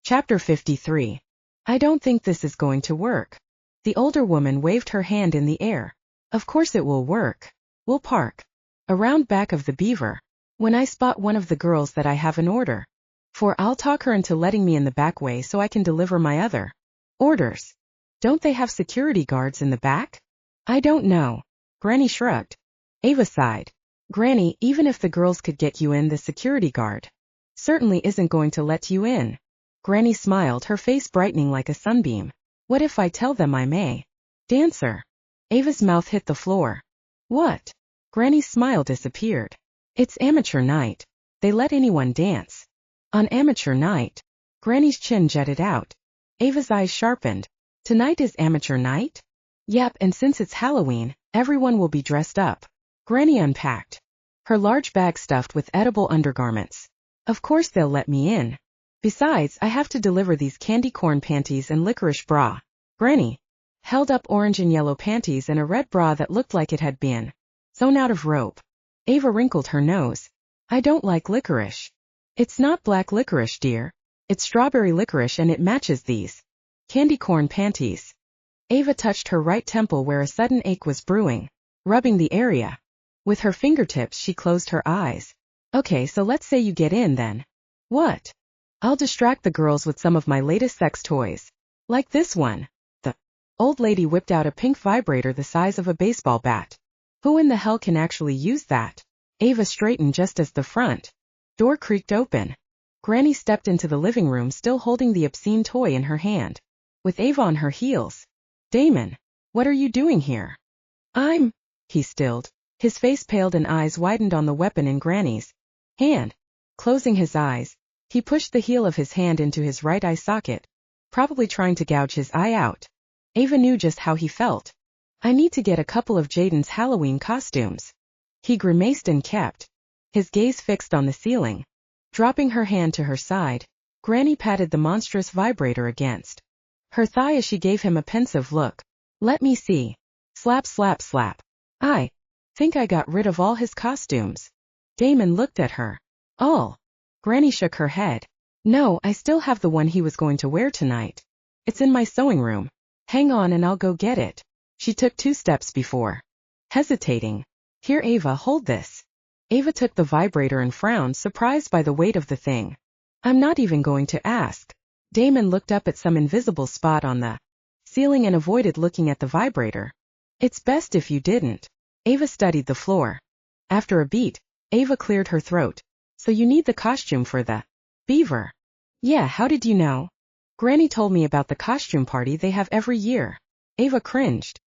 Chapter 53. I don't think this is going to work. The older woman waved her hand in the air. Of course it will work. We'll park around back of the Beaver. When I spot one of the girls that I have an order for, I'll talk her into letting me in the back way so I can deliver my other orders. Don't they have security guards in the back? I don't know. Granny shrugged. Ava sighed. Granny, even if the girls could get you in, the security guard certainly isn't going to let you in. Granny smiled, her face brightening like a sunbeam. What if I tell them I'm a dancer? Ava's mouth hit the floor. What? Granny's smile disappeared. It's amateur night. They let anyone dance on amateur night. Granny's chin jutted out. Ava's eyes sharpened. Tonight is amateur night? Yep, and since it's Halloween, everyone will be dressed up. Granny unpacked her large bag stuffed with edible undergarments. Of course they'll let me in. Besides, I have to deliver these candy corn panties and licorice bra. Granny held up orange and yellow panties and a red bra that looked like it had been sewn out of rope. Ava wrinkled her nose. I don't like licorice. It's not black licorice, dear. It's strawberry licorice and it matches these candy corn panties. Ava touched her right temple where a sudden ache was brewing, rubbing the area. With her fingertips she closed her eyes. Okay, so let's say you get in then. What? I'll distract the girls with some of my latest sex toys. Like this one. The old lady whipped out a pink vibrator the size of a baseball bat. Who in the hell can actually use that? Ava straightened just as the front door creaked open. Granny stepped into the living room still holding the obscene toy in her hand, with Ava on her heels. Damon, what are you doing here? He stilled. His face paled and eyes widened on the weapon in Granny's hand. Closing his eyes, he pushed the heel of his hand into his right eye socket, probably trying to gouge his eye out. Ava knew just how he felt. I need to get a couple of Jaden's Halloween costumes. He grimaced and kept his gaze fixed on the ceiling. Dropping her hand to her side, Granny patted the monstrous vibrator against her thigh as she gave him a pensive look. Let me see. Slap, slap, slap. I think I got rid of all his costumes. Damon looked at her. All? Granny shook her head. No, I still have the one he was going to wear tonight. It's in my sewing room. Hang on and I'll go get it. She took 2 steps before hesitating. Here, Ava, hold this. Ava took the vibrator and frowned, surprised by the weight of the thing. I'm not even going to ask. Damon looked up at some invisible spot on the ceiling and avoided looking at the vibrator. It's best if you didn't. Ava studied the floor. After a beat, Ava cleared her throat. So you need the costume for the Beaver? Yeah, how did you know? Granny told me about the costume party they have every year. Ava cringed.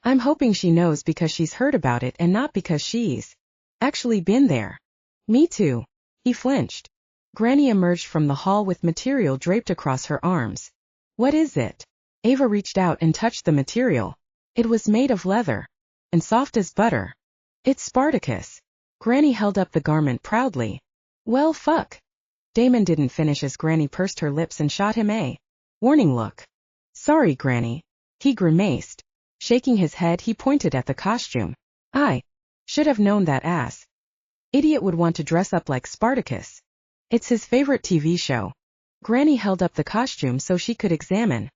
I'm hoping she knows because she's heard about it and not because she's actually been there. Me too. He flinched. Granny emerged from the hall with material draped across her arms. What is it? Ava reached out and touched the material. It was made of leather and soft as butter. It's Spartacus. Granny held up the garment proudly. Well, fuck. Damon didn't finish as Granny pursed her lips and shot him a warning look. Sorry, Granny. He grimaced. Shaking his head, he pointed at the costume. I should have known that ass idiot would want to dress up like Spartacus. It's his favorite TV show. Granny held up the costume so she could examine.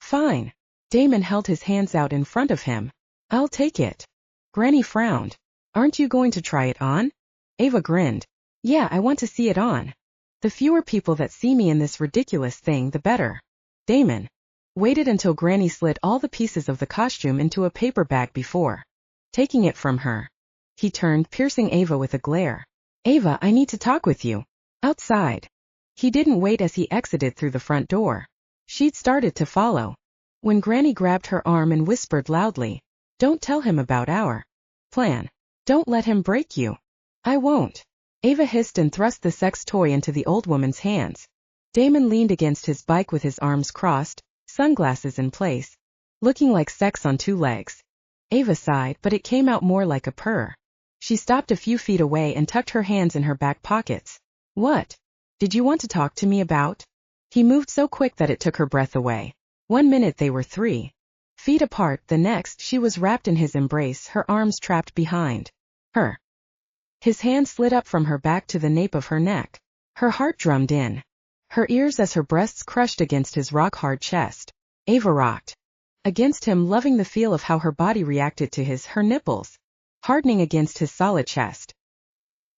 Fine. Damon held his hands out in front of him. I'll take it. Granny frowned. Aren't you going to try it on? Ava grinned. Yeah, I want to see it on. The fewer people that see me in this ridiculous thing, the better. Damon waited until Granny slid all the pieces of the costume into a paper bag before taking it from her. He turned, piercing Ava with a glare. Ava, I need to talk with you. Outside. He didn't wait as he exited through the front door. She'd started to follow when Granny grabbed her arm and whispered loudly, Don't tell him about our plan. Don't let him break you. I won't. Ava hissed and thrust the sex toy into the old woman's hands. Damon leaned against his bike with his arms crossed, sunglasses in place, looking like sex on 2 legs. Ava sighed, but it came out more like a purr. She stopped a few feet away and tucked her hands in her back pockets. What did you want to talk to me about? He moved so quick that it took her breath away. 1 minute they were 3 feet apart, the next she was wrapped in his embrace, her arms trapped behind her. His hand slid up from her back to the nape of her neck. Her heart drummed in her ears as her breasts crushed against his rock-hard chest. Ava rocked against him, loving the feel of how her body reacted to her nipples, hardening against his solid chest.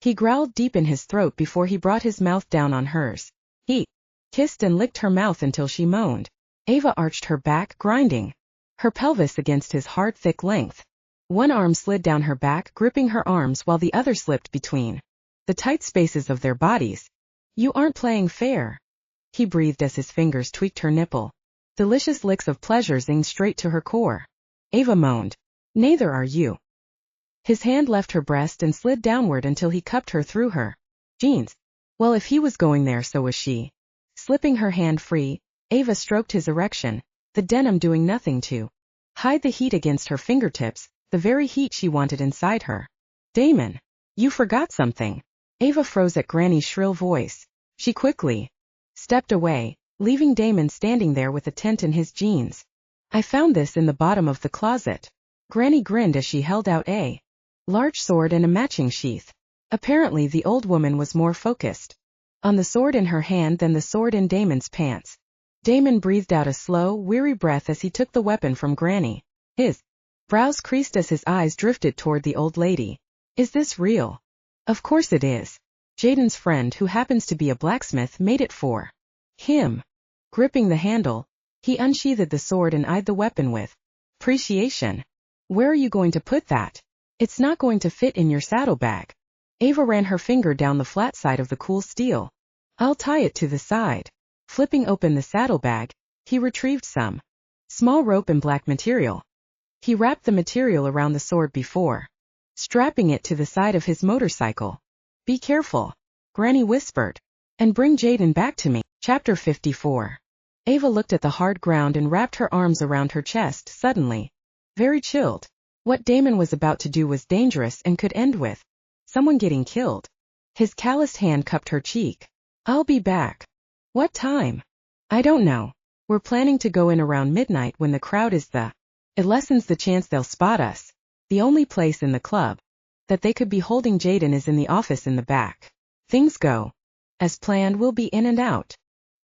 He growled deep in his throat before he brought his mouth down on hers. He kissed and licked her mouth until she moaned. Ava arched her back, grinding her pelvis against his hard, thick length. One arm slid down her back, gripping her arms, while the other slipped between the tight spaces of their bodies. You aren't playing fair, he breathed as his fingers tweaked her nipple. Delicious licks of pleasure zinged straight to her core. Ava moaned. Neither are you. His hand left her breast and slid downward until he cupped her through her jeans. Well, if he was going there, so was she. Slipping her hand free, Ava stroked his erection, the denim doing nothing to hide the heat against her fingertips, the very heat she wanted inside her. Damon, you forgot something. Ava froze at Granny's shrill voice. She quickly stepped away, leaving Damon standing there with a tent in his jeans. I found this in the bottom of the closet. Granny grinned as she held out a large sword and a matching sheath. Apparently the old woman was more focused on the sword in her hand than the sword in Damon's pants. Damon breathed out a slow, weary breath as he took the weapon from Granny. His brows creased as his eyes drifted toward the old lady. Is this real? Of course it is. Jaden's friend, who happens to be a blacksmith, made it for him. Gripping the handle, he unsheathed the sword and eyed the weapon with appreciation. Where are you going to put that? It's not going to fit in your saddlebag. Ava ran her finger down the flat side of the cool steel. I'll tie it to the side. Flipping open the saddlebag, he retrieved some small rope and black material. He wrapped the material around the sword before strapping it to the side of his motorcycle. Be careful, Granny whispered, and bring Jaden back to me. Chapter 54. Ava looked at the hard ground and wrapped her arms around her chest, suddenly very chilled. What Damon was about to do was dangerous and could end with someone getting killed. His calloused hand cupped her cheek. I'll be back. What time? I don't know. We're planning to go in around midnight when the crowd is It lessens the chance they'll spot us. The only place in the club that they could be holding Jaden is in the office in the back. Things go as planned, we'll be in and out.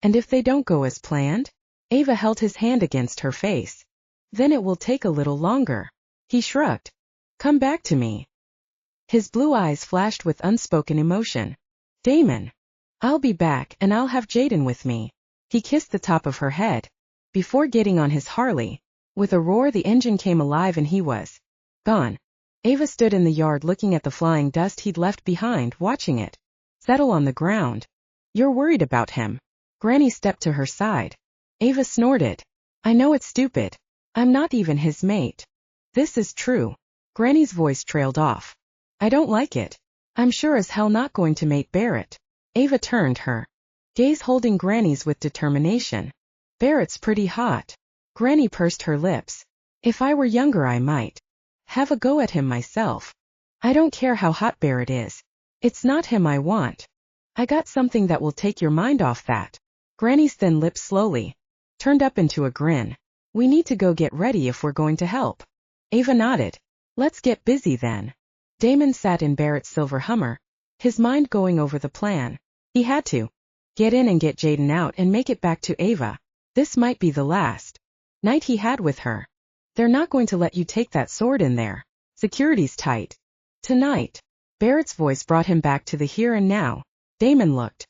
And if they don't go as planned? Ava held his hand against her face. Then it will take a little longer. He shrugged. Come back to me. His blue eyes flashed with unspoken emotion. Damon. I'll be back, and I'll have Jaden with me. He kissed the top of her head before getting on his Harley. With a roar, the engine came alive and he was gone. Ava stood in the yard looking at the flying dust he'd left behind, watching it settle on the ground. You're worried about him. Granny stepped to her side. Ava snorted. I know it's stupid. I'm not even his mate. This is true. Granny's voice trailed off. I don't like it. I'm sure as hell not going to mate Barrett. Ava turned her gaze holding Granny's with determination. Barrett's pretty hot. Granny pursed her lips. If I were younger I might have a go at him myself. I don't care how hot Barrett is. It's not him I want. I got something that will take your mind off that. Granny's thin lips slowly turned up into a grin. We need to go get ready if we're going to help. Ava nodded. Let's get busy then. Damon sat in Barrett's silver Hummer, his mind going over the plan. He had to get in and get Jaden out and make it back to Ava. This might be the last night he had with her. They're not going to let you take that sword in there. Security's tight. Tonight. Barrett's voice brought him back to the here and now. Damon looked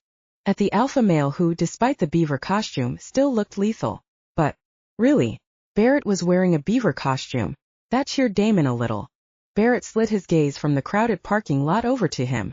at the alpha male who, despite the beaver costume, still looked lethal. But, really, Barrett was wearing a beaver costume. That cheered Damon a little. Barrett slid his gaze from the crowded parking lot over to him.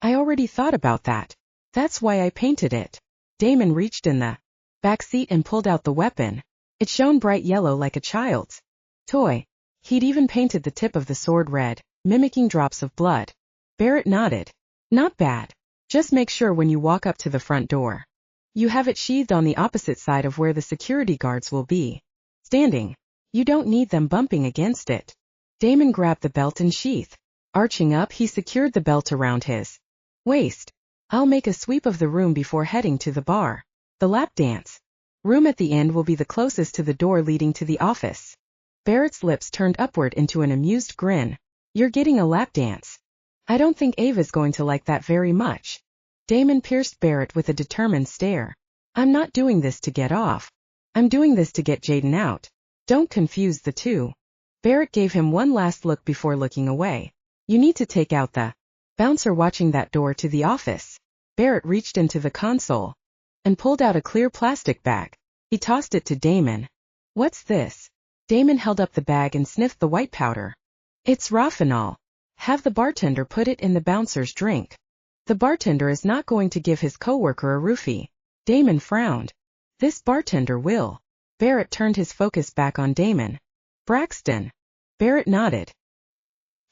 I already thought about that. That's why I painted it. Damon reached in the back seat and pulled out the weapon. It shone bright yellow like a child's toy. He'd even painted the tip of the sword red, mimicking drops of blood. Barrett nodded. Not bad. Just make sure when you walk up to the front door, you have it sheathed on the opposite side of where the security guards will be standing. You don't need them bumping against it. Damon grabbed the belt and sheath. Arching up, he secured the belt around his waist. I'll make a sweep of the room before heading to the bar. The lap dance room at the end will be the closest to the door leading to the office. Barrett's lips turned upward into an amused grin. You're getting a lap dance. I don't think Ava's going to like that very much. Damon pierced Barrett with a determined stare. I'm not doing this to get off. I'm doing this to get Jaden out. Don't confuse the two. Barrett gave him one last look before looking away. You need to take out the bouncer watching that door to the office. Barrett reached into the console and pulled out a clear plastic bag. He tossed it to Damon. What's this? Damon held up the bag and sniffed the white powder. It's Raffinol. Have the bartender put it in the bouncer's drink. The bartender is not going to give his coworker a roofie. Damon frowned. This bartender will. Barrett turned his focus back on Damon. Braxton. Barrett nodded.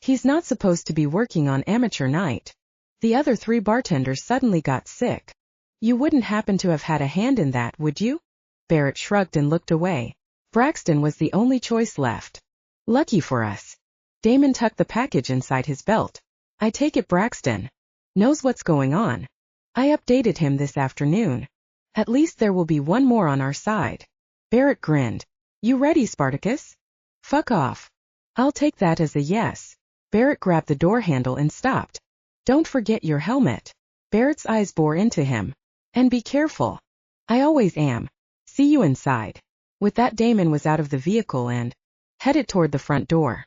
He's not supposed to be working on amateur night. The other 3 bartenders suddenly got sick. You wouldn't happen to have had a hand in that, would you? Barrett shrugged and looked away. Braxton was the only choice left. Lucky for us. Damon tucked the package inside his belt. I take it Braxton knows what's going on. I updated him this afternoon. At least there will be one more on our side. Barrett grinned. You ready, Spartacus? Fuck off. I'll take that as a yes. Barrett grabbed the door handle and stopped. Don't forget your helmet. Barrett's eyes bore into him. And be careful. I always am. See you inside. With that, Damon was out of the vehicle and headed toward the front door.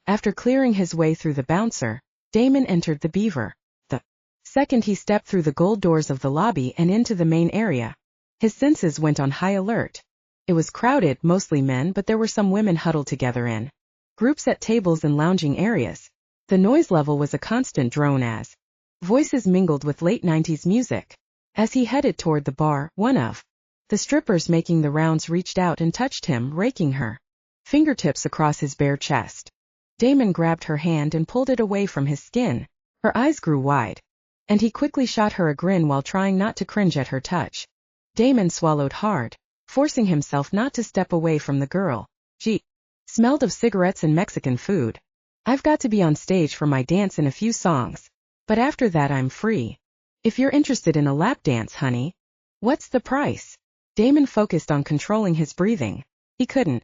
After clearing his way through the bouncer, Damon entered the Beaver. The second he stepped through the gold doors of the lobby and into the main area, his senses went on high alert. It was crowded, mostly men, but there were some women huddled together in groups at tables and lounging areas. The noise level was a constant drone as voices mingled with late 90s music. As he headed toward the bar, one of the strippers making the rounds reached out and touched him, raking her fingertips across his bare chest. Damon grabbed her hand and pulled it away from his skin. Her eyes grew wide, and he quickly shot her a grin while trying not to cringe at her touch. Damon swallowed hard, forcing himself not to step away from the girl. She smelled of cigarettes and Mexican food. I've got to be on stage for my dance in a few songs, but after that I'm free. If you're interested in a lap dance, honey. What's the price? Damon focused on controlling his breathing. He couldn't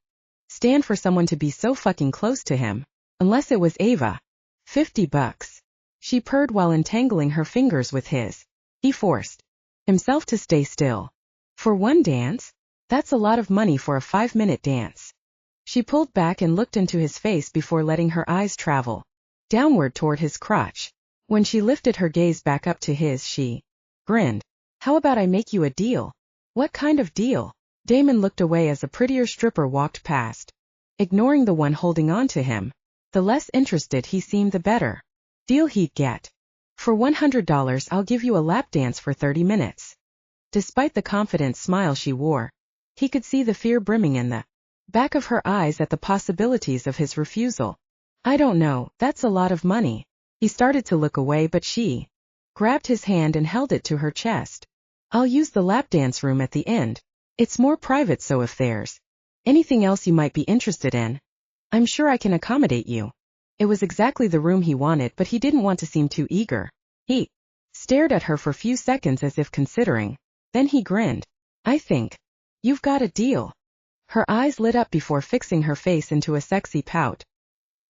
stand for someone to be so fucking close to him. Unless it was Ava. $50. She purred while entangling her fingers with his. He forced himself to stay still. For one dance? That's a lot of money for a 5-minute dance. She pulled back and looked into his face before letting her eyes travel downward toward his crotch. When she lifted her gaze back up to his, she grinned. How about I make you a deal? What kind of deal? Damon looked away as a prettier stripper walked past, ignoring the one holding on to him. The less interested he seemed, the better deal he'd get. For $100 I'll give you a lap dance for 30 minutes. Despite the confident smile she wore, he could see the fear brimming in the back of her eyes at the possibilities of his refusal. I don't know, that's a lot of money. He started to look away, but she grabbed his hand and held it to her chest. I'll use the lap dance room at the end. It's more private, so if there's anything else you might be interested in, I'm sure I can accommodate you. It was exactly the room he wanted, but he didn't want to seem too eager. He stared at her for a few seconds as if considering. Then he grinned. I think you've got a deal. Her eyes lit up before fixing her face into a sexy pout.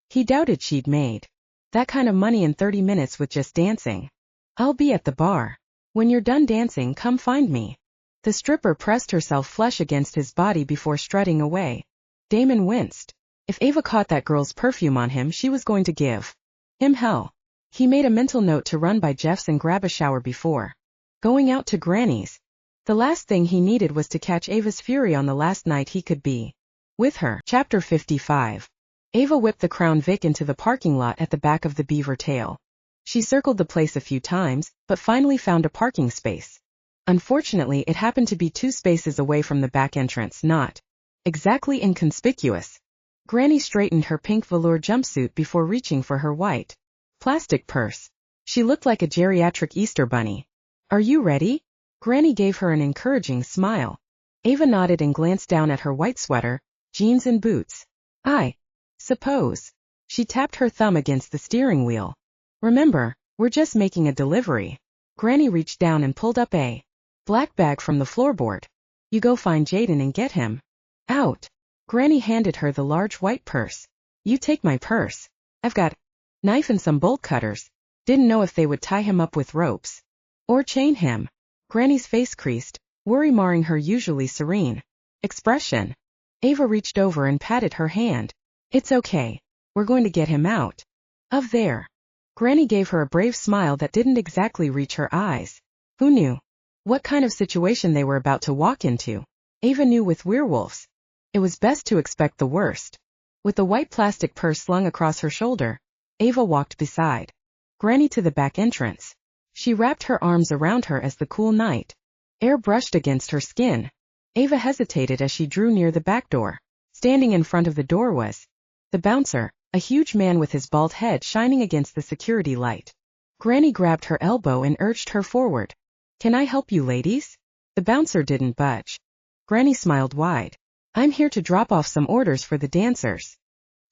He doubted she'd made that kind of money in 30 minutes with just dancing. I'll be at the bar. When you're done dancing, come find me. The stripper pressed herself flush against his body before strutting away. Damon winced. If Ava caught that girl's perfume on him, she was going to give him hell. He made a mental note to run by Jeff's and grab a shower before going out to Granny's. The last thing he needed was to catch Ava's fury on the last night he could be with her. Chapter 55. Ava whipped the Crown Vic into the parking lot at the back of the Beaver Tail. She circled the place a few times, but finally found a parking space. Unfortunately, it happened to be 2 spaces away from the back entrance, not exactly inconspicuous. Granny straightened her pink velour jumpsuit before reaching for her white plastic purse. She looked like a geriatric Easter bunny. Are you ready? Granny gave her an encouraging smile. Ava nodded and glanced down at her white sweater, jeans and boots. I suppose. She tapped her thumb against the steering wheel. Remember, we're just making a delivery. Granny reached down and pulled up a black bag from the floorboard. You go find Jaden and get him out. Granny handed her the large white purse. You take my purse. I've got knife and some bolt cutters. Didn't know if they would tie him up with ropes or chain him. Granny's face creased. worry marring her usually serene expression. Ava reached over and patted her hand. It's okay. We're going to get him out of there. Granny gave her a brave smile that didn't exactly reach her eyes. Who knew what kind of situation they were about to walk into? Ava knew with werewolves, it was best to expect the worst. With the white plastic purse slung across her shoulder, Ava walked beside Granny to the back entrance. She wrapped her arms around her as the cool night air brushed against her skin. Ava hesitated as she drew near the back door. Standing in front of the door was the bouncer, a huge man with his bald head shining against the security light. Granny grabbed her elbow and urged her forward. Can I help you ladies? The bouncer didn't budge. Granny smiled wide. I'm here to drop off some orders for the dancers.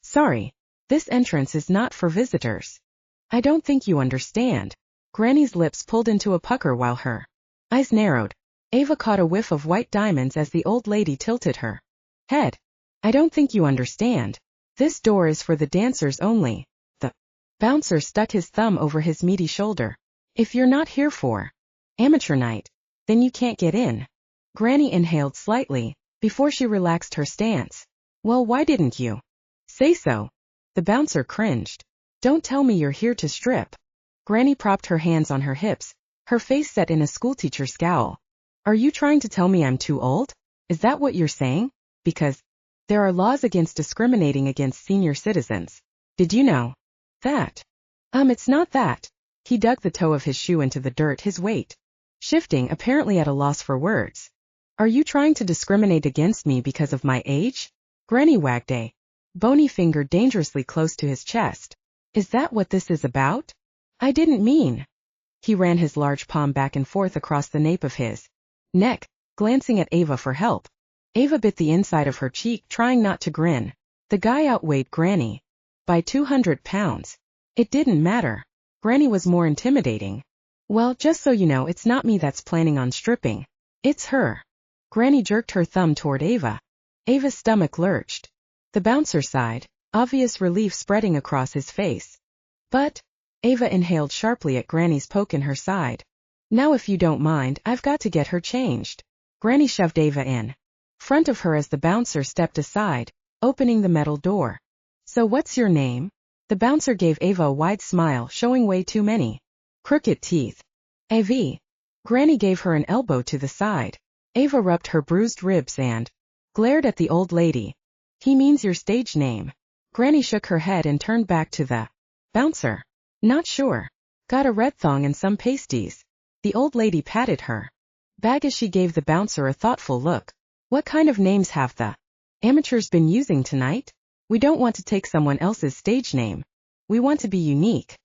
Sorry, this entrance is not for visitors. I don't think you understand. Granny's lips pulled into a pucker while her eyes narrowed. Ava caught a whiff of white diamonds as the old lady tilted her head. I don't think you understand. This door is for the dancers only. The bouncer stuck his thumb over his meaty shoulder. If you're not here for amateur night, then you can't get in. Granny inhaled slightly before she relaxed her stance. Well, why didn't you say so? The bouncer cringed. Don't tell me you're here to strip. Granny propped her hands on her hips, her face set in a schoolteacher scowl. Are you trying to tell me I'm too old? Is that what you're saying? Because there are laws against discriminating against senior citizens. Did you know that? It's not that. He dug the toe of his shoe into the dirt, his weight shifting, apparently at a loss for words. Are you trying to discriminate against me because of my age? Granny wagged a bony finger dangerously close to his chest. Is that what this is about? I didn't mean. He ran his large palm back and forth across the nape of his neck, glancing at Ava for help. Ava bit the inside of her cheek, trying not to grin. The guy outweighed Granny by 200 pounds. It didn't matter. Granny was more intimidating. Well, just so you know, it's not me that's planning on stripping. It's her. Granny jerked her thumb toward Ava. Ava's stomach lurched. The bouncer sighed, obvious relief spreading across his face. But Ava inhaled sharply at Granny's poke in her side. Now if you don't mind, I've got to get her changed. Granny shoved Ava in front of her as the bouncer stepped aside, opening the metal door. So what's your name? The bouncer gave Ava a wide smile, showing way too many crooked teeth. Av. Granny gave her an elbow to the side. Ava rubbed her bruised ribs and glared at the old lady. He means your stage name. Granny shook her head and turned back to the bouncer. Not sure. Got a red thong and some pasties. The old lady patted her bag as she gave the bouncer a thoughtful look. What kind of names have the amateurs been using tonight? We don't want to take someone else's stage name. We want to be unique.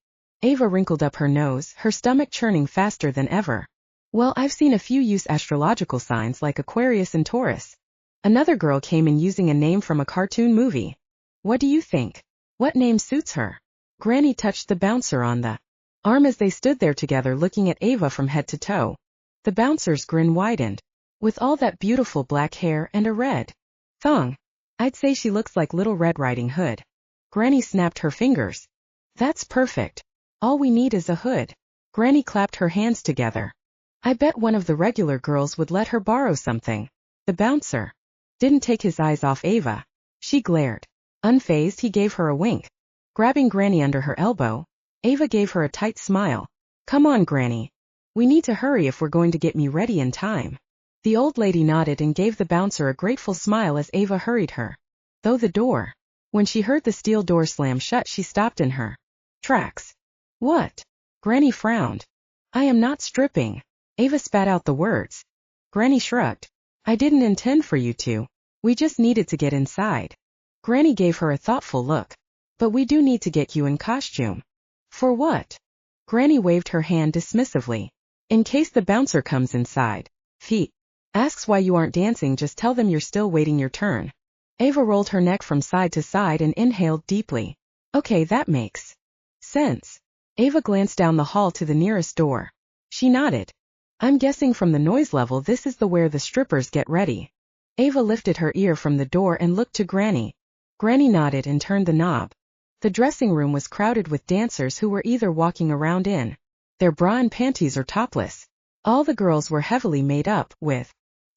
Ava wrinkled up her nose, her stomach churning faster than ever. Well, I've seen a few use astrological signs like Aquarius and Taurus. Another girl came in using a name from a cartoon movie. What do you think? What name suits her? Granny touched the bouncer on the arm as they stood there together looking at Ava from head to toe. The bouncer's grin widened. With all that beautiful black hair and a red thong, I'd say she looks like Little Red Riding Hood. Granny snapped her fingers. That's perfect. All we need is a hood. Granny clapped her hands together. I bet one of the regular girls would let her borrow something. The bouncer didn't take his eyes off Ava. She glared. Unfazed, he gave her a wink. Grabbing Granny under her elbow, Ava gave her a tight smile. Come on, Granny. We need to hurry if we're going to get me ready in time. The old lady nodded and gave the bouncer a grateful smile as Ava hurried her through the door. When she heard the steel door slam shut, she stopped in her tracks. What? Granny frowned. I am not stripping. Ava spat out the words. Granny shrugged. I didn't intend for you to. We just needed to get inside. Granny gave her a thoughtful look. But we do need to get you in costume. For what? Granny waved her hand dismissively. In case the bouncer comes inside. Feet. Asks why you aren't dancing, just tell them you're still waiting your turn. Ava rolled her neck from side to side and inhaled deeply. Okay, that makes sense. Ava glanced down the hall to the nearest door. She nodded. I'm guessing from the noise level this is where the strippers get ready. Ava lifted her ear from the door and looked to Granny. Granny nodded and turned the knob. The dressing room was crowded with dancers who were either walking around in their bra and panties or topless. All the girls were heavily made up, with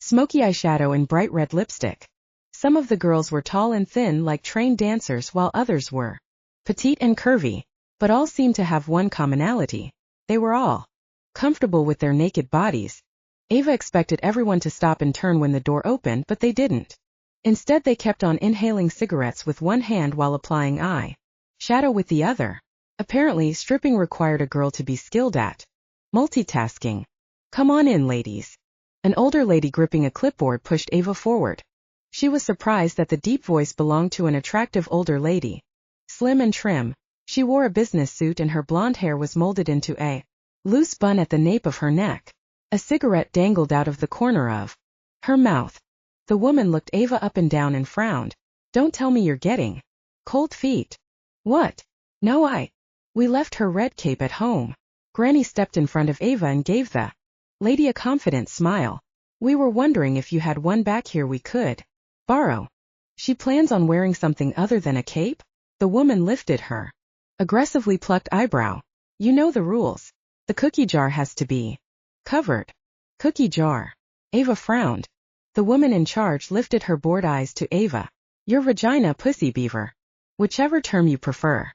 smoky eyeshadow and bright red lipstick. Some of the girls were tall and thin like trained dancers while others were petite and curvy, but all seemed to have one commonality. They were all comfortable with their naked bodies. Ava expected everyone to stop and turn when the door opened, but they didn't. Instead, they kept on inhaling cigarettes with one hand while applying eye shadow with the other. Apparently, stripping required a girl to be skilled at multitasking. Come on in, ladies. An older lady gripping a clipboard pushed Ava forward. She was surprised that the deep voice belonged to an attractive older lady. Slim and trim, she wore a business suit and her blonde hair was molded into a loose bun at the nape of her neck. A cigarette dangled out of the corner of her mouth. The woman looked Ava up and down and frowned. Don't tell me you're getting cold feet. What? No, we left her red cape at home. Granny stepped in front of Ava and gave the lady a confident smile. We were wondering if you had one back here we could borrow. She plans on wearing something other than a cape? The woman lifted her aggressively plucked eyebrow. You know the rules. The cookie jar has to be covered. Cookie jar. Ava frowned. The woman in charge lifted her bored eyes to Ava. Your vagina, pussy beaver. Whichever term you prefer.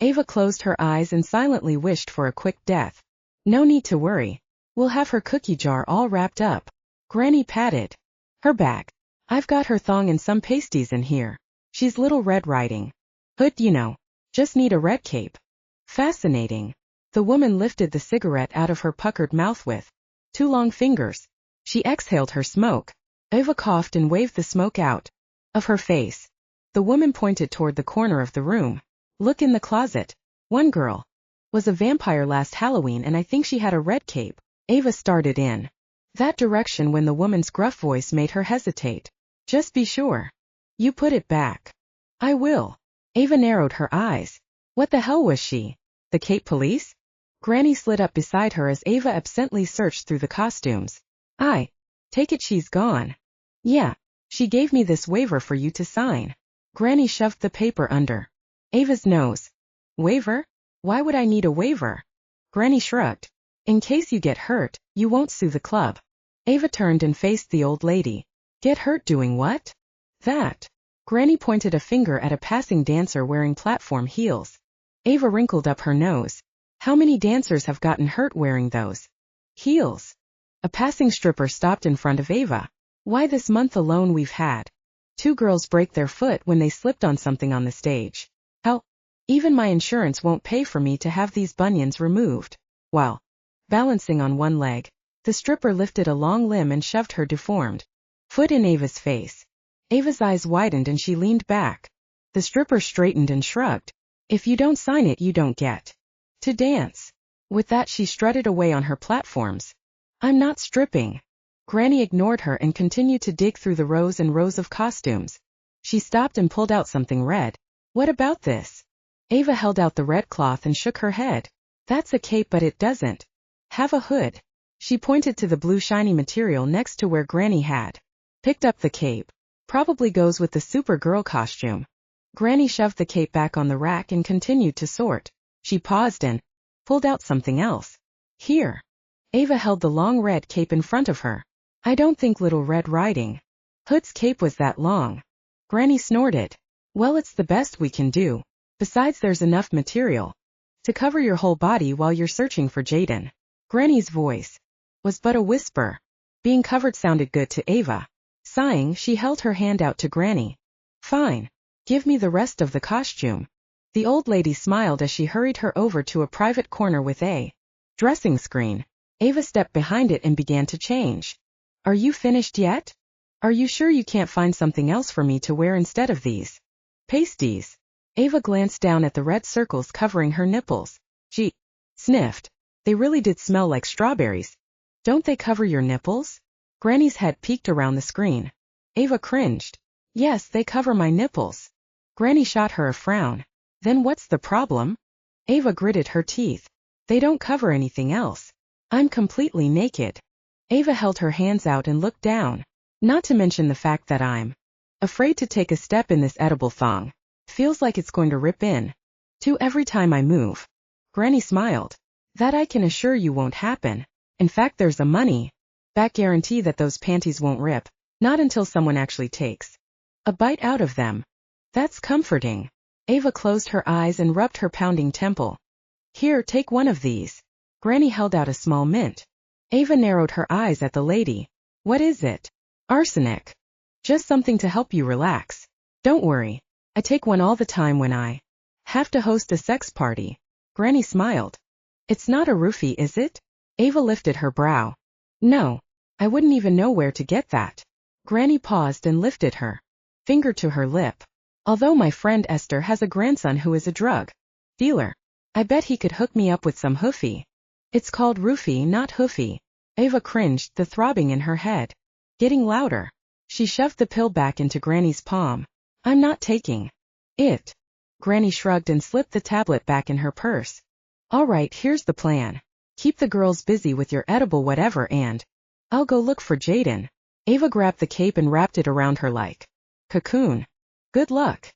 Ava closed her eyes and silently wished for a quick death. No need to worry. We'll have her cookie jar all wrapped up. Granny patted her back. I've got her thong and some pasties in here. She's Little Red Riding Hood, you know. Just need a red cape. Fascinating. The woman lifted the cigarette out of her puckered mouth with two long fingers. She exhaled her smoke. Ava coughed and waved the smoke out of her face. The woman pointed toward the corner of the room. Look in the closet. One girl was a vampire last Halloween and I think she had a red cape. Ava started in that direction when the woman's gruff voice made her hesitate. Just be sure you put it back. I will. Ava narrowed her eyes. What the hell was she? The cape police? Granny slid up beside her as Ava absently searched through the costumes. I take it she's gone. Yeah, she gave me this waiver for you to sign. Granny shoved the paper under Ava's nose. Waiver? Why would I need a waiver? Granny shrugged. In case you get hurt, you won't sue the club. Ava turned and faced the old lady. Get hurt doing what? That. Granny pointed a finger at a passing dancer wearing platform heels. Ava wrinkled up her nose. How many dancers have gotten hurt wearing those heels? A passing stripper stopped in front of Ava. Why, this month alone we've had 2 girls break their foot when they slipped on something on the stage. Hell, even my insurance won't pay for me to have these bunions removed. While balancing on one leg, the stripper lifted a long limb and shoved her deformed foot in Ava's face. Ava's eyes widened and she leaned back. The stripper straightened and shrugged. If you don't sign it, you don't get to dance. With that, she strutted away on her platforms. I'm not stripping. Granny ignored her and continued to dig through the rows and rows of costumes. She stopped and pulled out something red. What about this? Ava held out the red cloth and shook her head. That's a cape, but it doesn't have a hood. She pointed to the blue shiny material next to where Granny had picked up the cape. Probably goes with the Supergirl costume. Granny shoved the cape back on the rack and continued to sort. She paused and pulled out something else. Here. Ava held the long red cape in front of her. I don't think Little Red Riding Hood's cape was that long. Granny snorted. Well, it's the best we can do. Besides, there's enough material to cover your whole body while you're searching for Jaden. Granny's voice was but a whisper. Being covered sounded good to Ava. Sighing, she held her hand out to Granny. Fine. Give me the rest of the costume. The old lady smiled as she hurried her over to a private corner with a dressing screen. Ava stepped behind it and began to change. Are you finished yet? Are you sure you can't find something else for me to wear instead of these pasties? Ava glanced down at the red circles covering her nipples. She sniffed. They really did smell like strawberries. Don't they cover your nipples? Granny's head peeked around the screen. Ava cringed. Yes, they cover my nipples. Granny shot her a frown. Then what's the problem? Ava gritted her teeth. They don't cover anything else. I'm completely naked. Ava held her hands out and looked down. Not to mention the fact that I'm afraid to take a step in this edible thong. Feels like it's going to rip in to every time I move. Granny smiled. That I can assure you won't happen. In fact, there's a money back guarantee that those panties won't rip, not until someone actually takes a bite out of them. That's comforting. Ava closed her eyes and rubbed her pounding temple. Here, take one of these. Granny held out a small mint. Ava narrowed her eyes at the lady. What is it? Arsenic. Just something to help you relax. Don't worry. I take one all the time when I have to host a sex party. Granny smiled. It's not a roofie, is it? Ava lifted her brow. No. I wouldn't even know where to get that. Granny paused and lifted her finger to her lip. Although my friend Esther has a grandson who is a drug dealer, I bet he could hook me up with some hoofie. It's called roofie, not hoofie. Ava cringed, the throbbing in her head getting louder. She shoved the pill back into Granny's palm. I'm not taking it. Granny shrugged and slipped the tablet back in her purse. All right, here's the plan. Keep the girls busy with your edible whatever and I'll go look for Jaden. Ava grabbed the cape and wrapped it around her like cocoon. Good luck.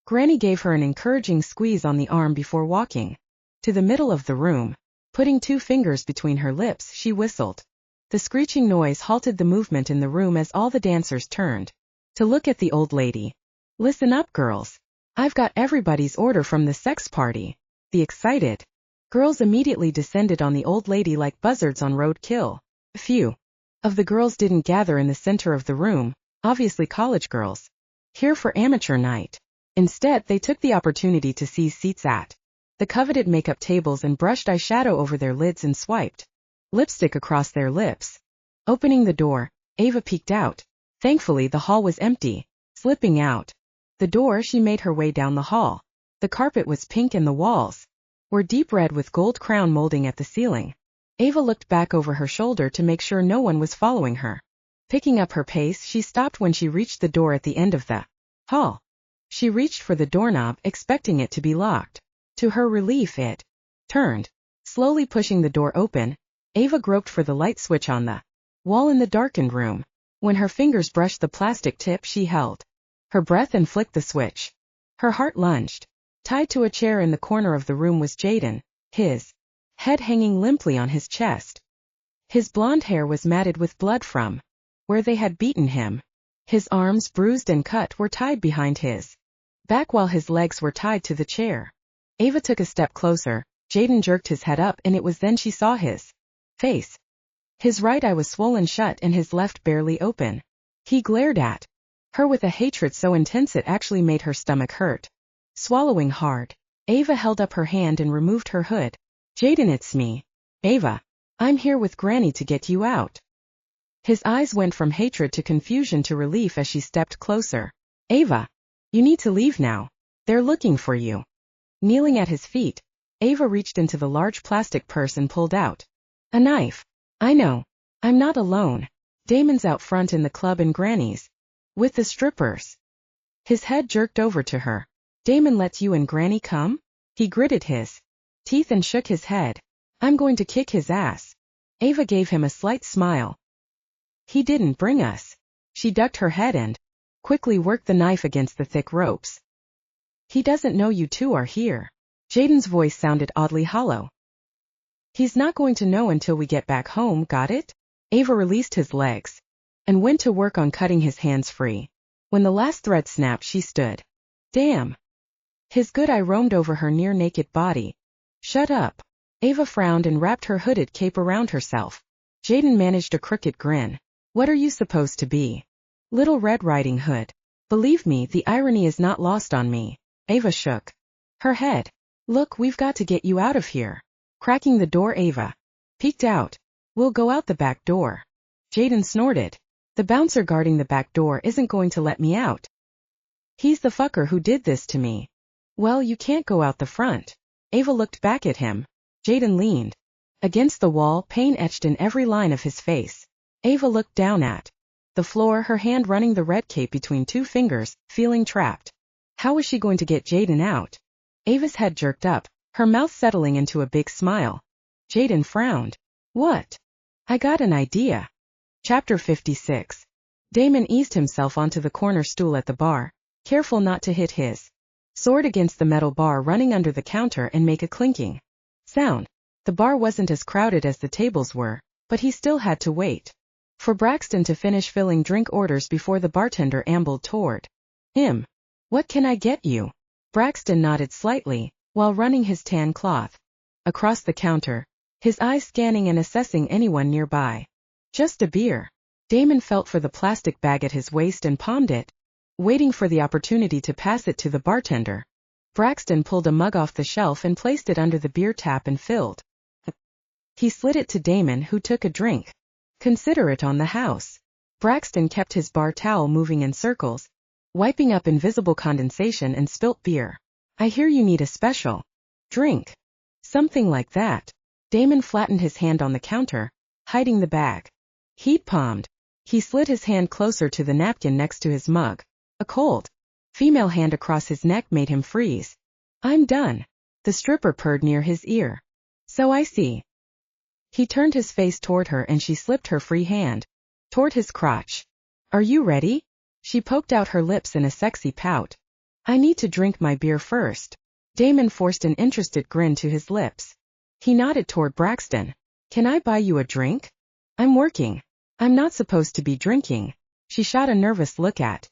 Granny gave her an encouraging squeeze on the arm before walking to the middle of the room. Putting 2 fingers between her lips, she whistled. The screeching noise halted the movement in the room as all the dancers turned to look at the old lady. Listen up, girls. I've got everybody's order from the sex party. The excited girls immediately descended on the old lady like buzzards on roadkill. A few of the girls didn't gather in the center of the room, obviously college girls, here for amateur night. Instead, they took the opportunity to seize seats at the coveted makeup tables and brushed eyeshadow over their lids and swiped lipstick across their lips. Opening the door, Ava peeked out. Thankfully, the hall was empty. Slipping out the door, she made her way down the hall. The carpet was pink and the walls were deep red with gold crown molding at the ceiling. Ava looked back over her shoulder to make sure no one was following her. Picking up her pace, she stopped when she reached the door at the end of the hall. She reached for the doorknob, expecting it to be locked. To her relief, it turned. Slowly pushing the door open, Ava groped for the light switch on the wall in the darkened room. When her fingers brushed the plastic tip, she held her breath and flicked the switch. Her heart lunged. Tied to a chair in the corner of the room was Jaden, his head hanging limply on his chest. His blonde hair was matted with blood from where they had beaten him. His arms, bruised and cut, were tied behind his back while his legs were tied to the chair. Ava took a step closer. Jaden jerked his head up, and it was then she saw his face. His right eye was swollen shut and his left barely open. He glared at her with a hatred so intense it actually made her stomach hurt. Swallowing hard, Ava held up her hand and removed her hood. Jaden, it's me. Ava. I'm here with Granny to get you out. His eyes went from hatred to confusion to relief as she stepped closer. Ava. You need to leave now. They're looking for you. Kneeling at his feet, Ava reached into the large plastic purse and pulled out a knife. I know. I'm not alone. Damon's out front in the club and Granny's with the strippers. His head jerked over to her. Damon lets you and Granny come? He gritted his teeth and shook his head. I'm going to kick his ass. Ava gave him a slight smile. He didn't bring us. She ducked her head and quickly worked the knife against the thick ropes. He doesn't know you two are here. Jaden's voice sounded oddly hollow. He's not going to know until we get back home, got it? Ava released his legs and went to work on cutting his hands free. When the last thread snapped, she stood. Damn. His good eye roamed over her near-naked body. Shut up. Ava frowned and wrapped her hooded cape around herself. Jaden managed a crooked grin. What are you supposed to be? Little Red Riding Hood. Believe me, the irony is not lost on me. Ava shook her head. Look, we've got to get you out of here. Cracking the door, Ava peeked out. We'll go out the back door. Jaden snorted. The bouncer guarding the back door isn't going to let me out. He's the fucker who did this to me. Well, you can't go out the front. Ava looked back at him. Jaden leaned against the wall, pain etched in every line of his face. Ava looked down at the floor, her hand running the red cape between 2 fingers, feeling trapped. How was she going to get Jaden out? Ava's head jerked up, her mouth settling into a big smile. Jaden frowned. What? I got an idea. Chapter 56. Damon eased himself onto the corner stool at the bar, careful not to hit his sword against the metal bar running under the counter and make a clinking sound. The bar wasn't as crowded as the tables were, but he still had to wait. for Braxton to finish filling drink orders before the bartender ambled toward him. What can I get you? Braxton nodded slightly, while running his tan cloth across the counter, his eyes scanning and assessing anyone nearby. Just a beer. Damon felt for the plastic bag at his waist and palmed it, waiting for the opportunity to pass it to the bartender. Braxton pulled a mug off the shelf and placed it under the beer tap and filled. He slid it to Damon, who took a drink. Consider it on the house. Braxton kept his bar towel moving in circles, wiping up invisible condensation and spilt beer. I hear you need a special drink. Something like that. Damon flattened his hand on the counter, hiding the bag he'd palmed. He slid his hand closer to the napkin next to his mug. A cold female hand across his neck made him freeze. I'm done. The stripper purred near his ear. So I see. He turned his face toward her and she slipped her free hand toward his crotch. Are you ready? She poked out her lips in a sexy pout. I need to drink my beer first. Damon forced an interested grin to his lips. He nodded toward Braxton. Can I buy you a drink? I'm working. I'm not supposed to be drinking. She shot a nervous look at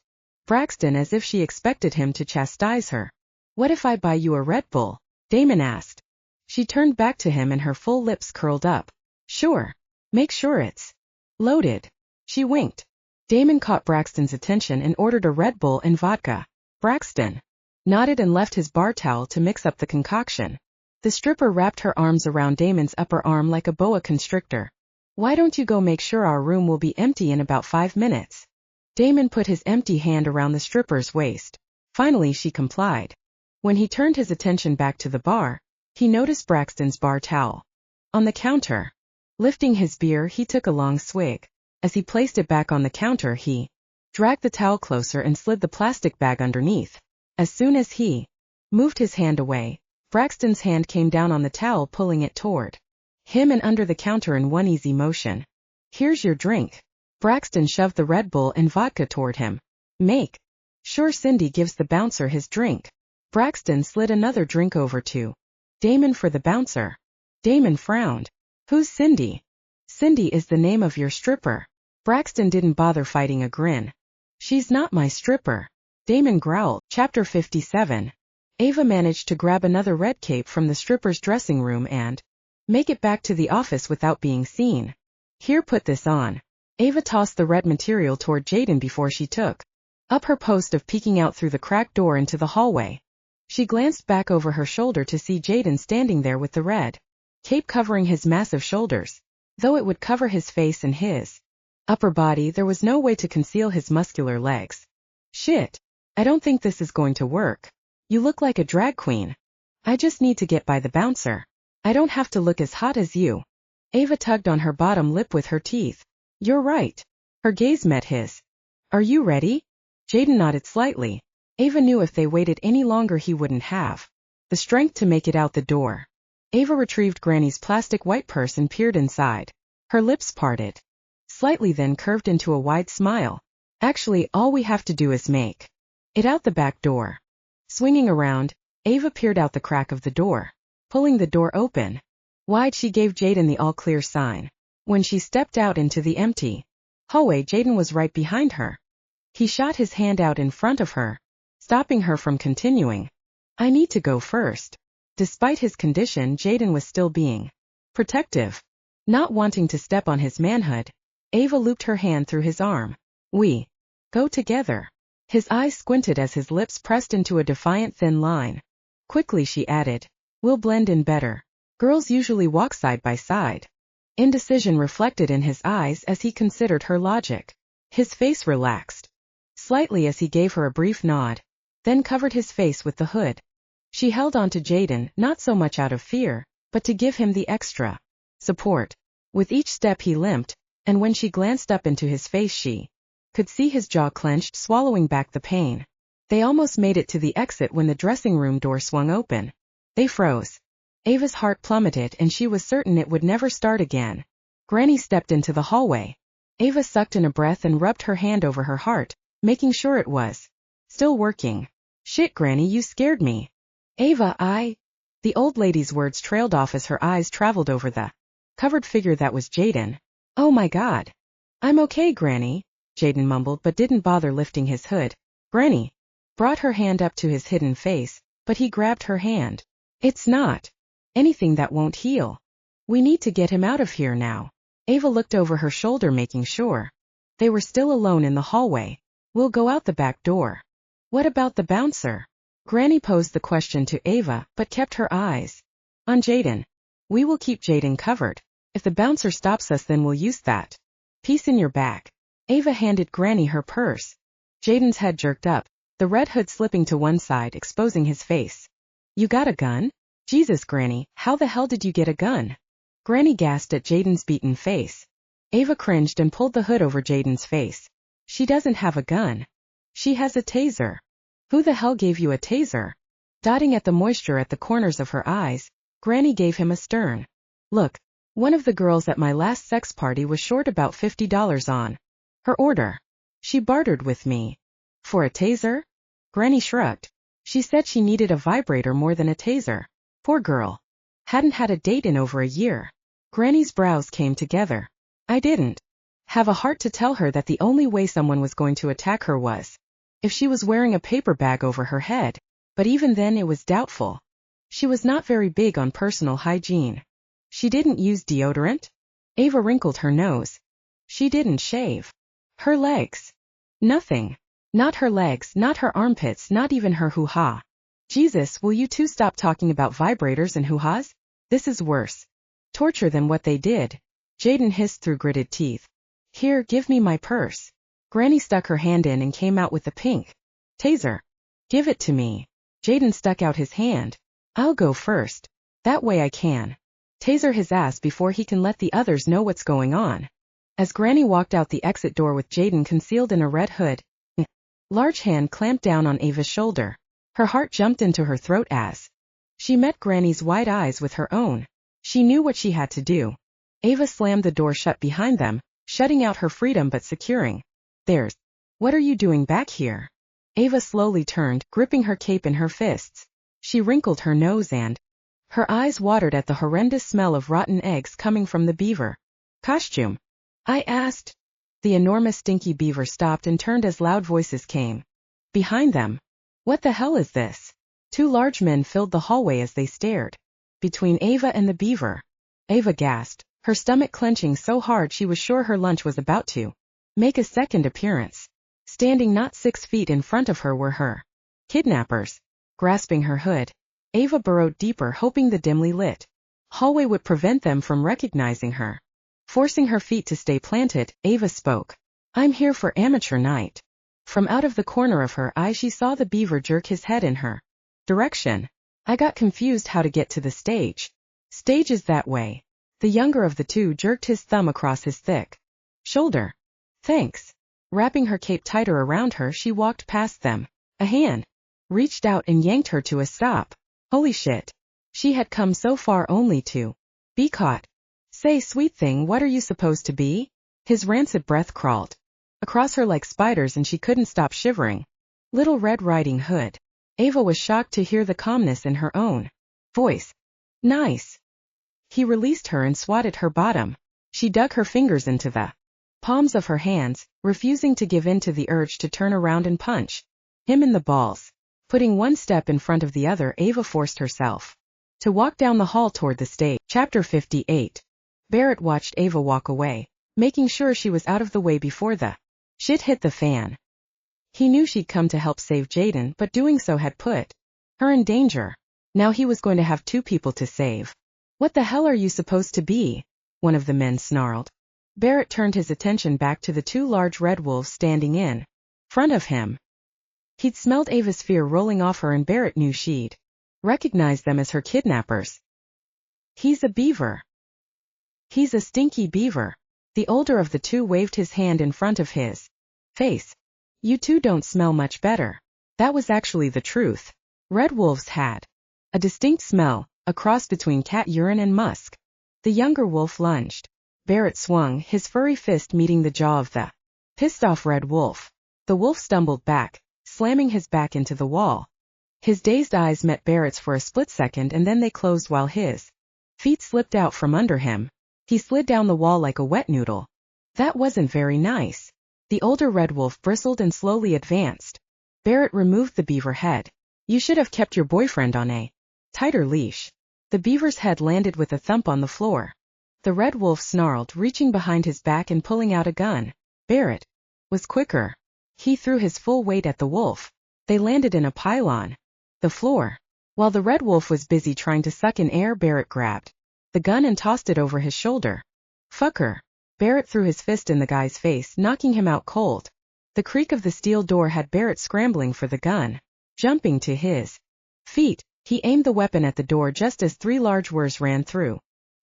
Braxton as if she expected him to chastise her. What if I buy you a Red Bull? Damon asked. She turned back to him and her full lips curled up. Sure. Make sure it's loaded. She winked. Damon caught Braxton's attention and ordered a Red Bull and vodka. Braxton nodded and left his bar towel to mix up the concoction. The stripper wrapped her arms around Damon's upper arm like a boa constrictor. Why don't you go make sure our room will be empty in about 5 minutes? Damon put his empty hand around the stripper's waist. Finally she complied. When he turned his attention back to the bar, he noticed Braxton's bar towel on the counter. Lifting his beer, he took a long swig. As he placed it back on the counter, he dragged the towel closer and slid the plastic bag underneath. As soon as he moved his hand away, Braxton's hand came down on the towel, pulling it toward him and under the counter in one easy motion. Here's your drink. Braxton shoved the Red Bull and vodka toward him. Make sure Cindy gives the bouncer his drink. Braxton slid another drink over to Damon for the bouncer. Damon frowned. Who's Cindy? Cindy is the name of your stripper. Braxton didn't bother fighting a grin. She's not my stripper. Damon growled. Chapter 57. Ava managed to grab another red cape from the stripper's dressing room and make it back to the office without being seen. Here, put this on. Ava tossed the red material toward Jaden before she took up her post of peeking out through the cracked door into the hallway. She glanced back over her shoulder to see Jaden standing there with the red cape covering his massive shoulders. Though it would cover his face and his upper body, there was no way to conceal his muscular legs. Shit. I don't think this is going to work. You look like a drag queen. I just need to get by the bouncer. I don't have to look as hot as you. Ava tugged on her bottom lip with her teeth. You're right. Her gaze met his. Are you ready? Jaden nodded slightly. Ava knew if they waited any longer he wouldn't have the strength to make it out the door. Ava retrieved Granny's plastic white purse and peered inside. Her lips parted slightly, then curved into a wide smile. Actually, all we have to do is make it out the back door. Swinging around, Ava peered out the crack of the door. Pulling the door open wide, she gave Jaden the all-clear sign. When she stepped out into the empty hallway, Jaden was right behind her. He shot his hand out in front of her, stopping her from continuing. I need to go first. Despite his condition, Jaden was still being protective. Not wanting to step on his manhood, Ava looped her hand through his arm. We go together. His eyes squinted as his lips pressed into a defiant thin line. Quickly she added, we'll blend in better. Girls usually walk side by side. Indecision reflected in his eyes as he considered her logic. His face relaxed slightly as he gave her a brief nod, then covered his face with the hood. She held on to Jaden, not so much out of fear, but to give him the extra support. With each step he limped, and when she glanced up into his face she could see his jaw clenched, swallowing back the pain. They almost made it to the exit when the dressing room door swung open. They froze. Ava's heart plummeted and she was certain it would never start again. Granny stepped into the hallway. Ava sucked in a breath and rubbed her hand over her heart, making sure it was still working. Shit, Granny, you scared me. Ava, The old lady's words trailed off as her eyes traveled over the covered figure that was Jaden. Oh my God. I'm okay, Granny, Jaden mumbled but didn't bother lifting his hood. Granny brought her hand up to his hidden face, but he grabbed her hand. It's not anything that won't heal. We need to get him out of here now. Ava looked over her shoulder making sure. They were still alone in the hallway. We'll go out the back door. What about the bouncer? Granny posed the question to Ava but kept her eyes on Jaden. We will keep Jaden covered. If the bouncer stops us then we'll use that piece in your back. Ava handed Granny her purse. Jaden's head jerked up, the red hood slipping to one side exposing his face. You got a gun? Jesus, Granny, how the hell did you get a gun? Granny gasped at Jaden's beaten face. Ava cringed and pulled the hood over Jaden's face. She doesn't have a gun. She has a taser. Who the hell gave you a taser? Dotting at the moisture at the corners of her eyes, Granny gave him a stern look. One of the girls at my last sex party was short about $50 on her order. She bartered with me. For a taser? Granny shrugged. She said she needed a vibrator more than a taser. Poor girl. Hadn't had a date in over a year. Granny's brows came together. I didn't have a heart to tell her that the only way someone was going to attack her was if she was wearing a paper bag over her head, but even then it was doubtful. She was not very big on personal hygiene. She didn't use deodorant? Ava wrinkled her nose. She didn't shave her legs. Nothing. Not her legs, not her armpits, not even her hoo-ha. Jesus, will you two stop talking about vibrators and hoo-has? This is worse torture than what they did. Jaden hissed through gritted teeth. Here, give me my purse. Granny stuck her hand in and came out with the pink taser. Give it to me. Jaden stuck out his hand. I'll go first. That way I can taser his ass before he can let the others know what's going on. As Granny walked out the exit door with Jaden concealed in a red hood, a large hand clamped down on Ava's shoulder. Her heart jumped into her throat as she met Granny's wide eyes with her own. She knew what she had to do. Ava slammed the door shut behind them, shutting out her freedom but securing theirs. What are you doing back here? Ava slowly turned, gripping her cape in her fists. She wrinkled her nose and her eyes watered at the horrendous smell of rotten eggs coming from the beaver costume. I asked. The enormous stinky beaver stopped and turned as loud voices came behind them. What the hell is this? Two large men filled the hallway as they stared between Ava and the beaver. Ava gasped, her stomach clenching so hard she was sure her lunch was about to make a second appearance. Standing not 6 feet in front of her were her kidnappers. Grasping her hood, Ava burrowed deeper, hoping the dimly lit hallway would prevent them from recognizing her. Forcing her feet to stay planted, Ava spoke. I'm here for amateur night. From out of the corner of her eye she saw the beaver jerk his head in her direction. I got confused how to get to the stage. Stage is that way. The younger of the two jerked his thumb across his thick shoulder. Thanks. Wrapping her cape tighter around her, she walked past them. A hand reached out and yanked her to a stop. Holy shit. She had come so far only to be caught. Say, sweet thing, what are you supposed to be? His rancid breath crawled across her like spiders and she couldn't stop shivering. Little Red Riding Hood. Ava was shocked to hear the calmness in her own voice. Nice. He released her and swatted her bottom. She dug her fingers into the palms of her hands, refusing to give in to the urge to turn around and punch him in the balls. Putting one step in front of the other, Ava forced herself to walk down the hall toward the stage. Chapter 58. Barrett watched Ava walk away, making sure she was out of the way before the shit hit the fan. He knew she'd come to help save Jaden, but doing so had put her in danger. Now he was going to have two people to save. What the hell are you supposed to be? One of the men snarled. Barrett turned his attention back to the two large red wolves standing in front of him. He'd smelled Ava's fear rolling off her and Barrett knew she'd recognize them as her kidnappers. He's a beaver. He's a stinky beaver. The older of the two waved his hand in front of his face. You two don't smell much better. That was actually the truth. Red wolves had a distinct smell, a cross between cat urine and musk. The younger wolf lunged. Barrett swung, his furry fist meeting the jaw of the pissed-off red wolf. The wolf stumbled back, slamming his back into the wall. His dazed eyes met Barrett's for a split second and then they closed while his feet slipped out from under him. He slid down the wall like a wet noodle. That wasn't very nice. The older red wolf bristled and slowly advanced. Barrett removed the beaver head. You should have kept your boyfriend on a tighter leash. The beaver's head landed with a thump on the floor. The red wolf snarled, reaching behind his back and pulling out a gun. Barrett was quicker. He threw his full weight at the wolf. They landed in a pile-on the floor. While the red wolf was busy trying to suck in air, Barrett grabbed the gun and tossed it over his shoulder. Fucker. Barrett threw his fist in the guy's face, knocking him out cold. The creak of the steel door had Barrett scrambling for the gun. Jumping to his feet, he aimed the weapon at the door just as 3 large whirs ran through.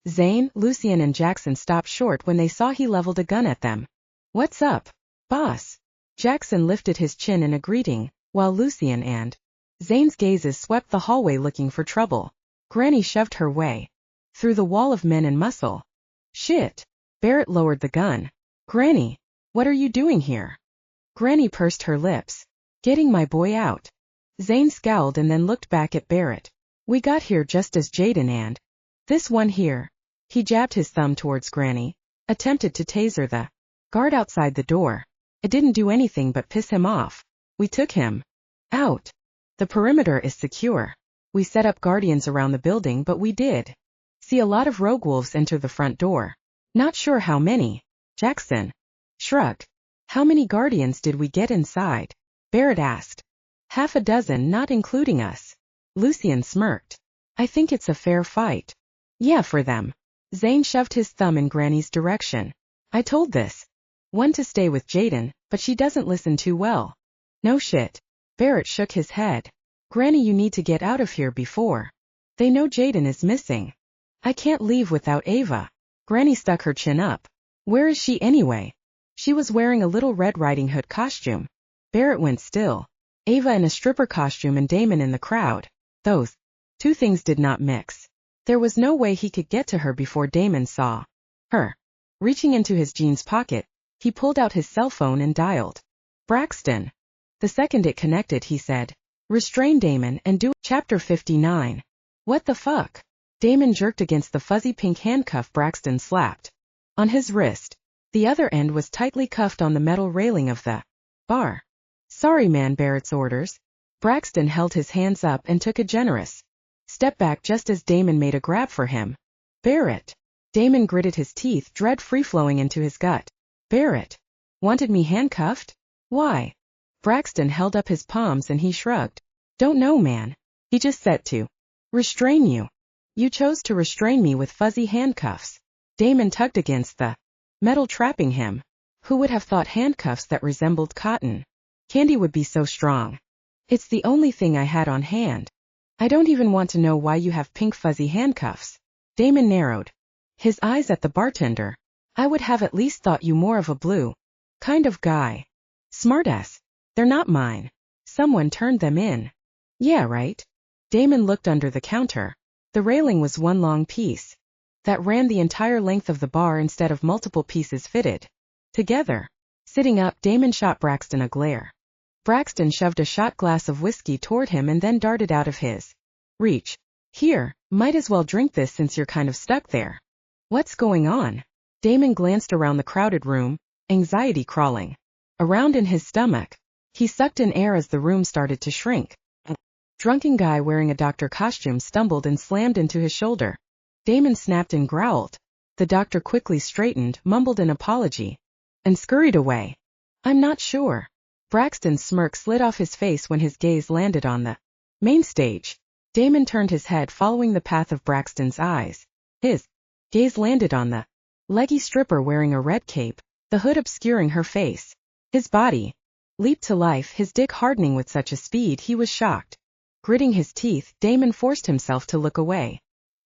Zane, Lucien and Jackson stopped short when they saw he leveled a gun at them. What's up, boss? Jackson lifted his chin in a greeting, while Lucien and Zane's gazes swept the hallway looking for trouble. Granny shoved her way through the wall of men and muscle. Shit. Barrett lowered the gun. Granny, what are you doing here? Granny pursed her lips. Getting my boy out. Zane scowled and then looked back at Barrett. We got here just as Jaden and this one here. He jabbed his thumb towards Granny, attempted to taser the guard outside the door. It didn't do anything but piss him off. We took him out. The perimeter is secure. We set up guardians around the building, but we did see a lot of rogue wolves enter the front door. Not sure how many. Jackson shrugged. How many guardians did we get inside? Barrett asked. Half a dozen, not including us. Lucien smirked. I think it's a fair fight. Yeah, for them. Zane shoved his thumb in Granny's direction. I told this one to stay with Jaden, but she doesn't listen too well. No shit. Barrett shook his head. Granny, you need to get out of here before they know Jaden is missing. I can't leave without Ava. Granny stuck her chin up. Where is she anyway? She was wearing a Little Red Riding Hood costume. Barrett went still. Ava in a stripper costume and Damon in the crowd. Those 2 things did not mix. There was no way he could get to her before Damon saw her. Reaching into his jeans pocket, he pulled out his cell phone and dialed Braxton. The second it connected, he said, Restrain Damon and do. Chapter 59. What the fuck? Damon jerked against the fuzzy pink handcuff Braxton slapped on his wrist. The other end was tightly cuffed on the metal railing of the bar. Sorry man, Barrett's orders. Braxton held his hands up and took a generous step back just as Damon made a grab for him. Barrett. Damon gritted his teeth, dread free-flowing into his gut. Barrett. Wanted me handcuffed? Why? Braxton held up his palms and he shrugged. Don't know, man. He just said to restrain you. You chose to restrain me with fuzzy handcuffs. Damon tugged against the metal, trapping him. Who would have thought handcuffs that resembled cotton candy would be so strong? It's the only thing I had on hand. I don't even want to know why you have pink fuzzy handcuffs. Damon narrowed his eyes at the bartender. I would have at least thought you more of a blue kind of guy. Smartass. They're not mine. Someone turned them in. Yeah, right. Damon looked under the counter. The railing was one long piece that ran the entire length of the bar instead of multiple pieces fitted together. Sitting up, Damon shot Braxton a glare. Braxton shoved a shot glass of whiskey toward him and then darted out of his reach. Here, might as well drink this since you're kind of stuck there. What's going on? Damon glanced around the crowded room, anxiety crawling around in his stomach. He sucked in air as the room started to shrink. A drunken guy wearing a doctor costume stumbled and slammed into his shoulder. Damon snapped and growled. The doctor quickly straightened, mumbled an apology, and scurried away. I'm not sure. Braxton's smirk slid off his face when his gaze landed on the main stage. Damon turned his head, following the path of Braxton's eyes. His gaze landed on the leggy stripper wearing a red cape, the hood obscuring her face. His body leaped to life, his dick hardening with such a speed he was shocked. Gritting his teeth, Damon forced himself to look away.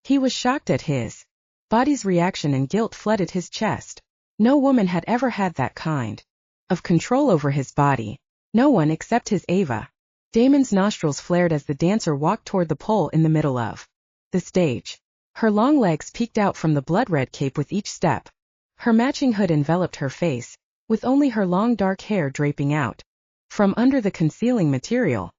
He was shocked at his body's reaction, and guilt flooded his chest. No woman had ever had that kind of control over his body. No one except his Ava. Damon's nostrils flared as the dancer walked toward the pole in the middle of the stage. Her long legs peeked out from the blood-red cape with each step. Her matching hood enveloped her face, with only her long dark hair draping out from under the concealing material.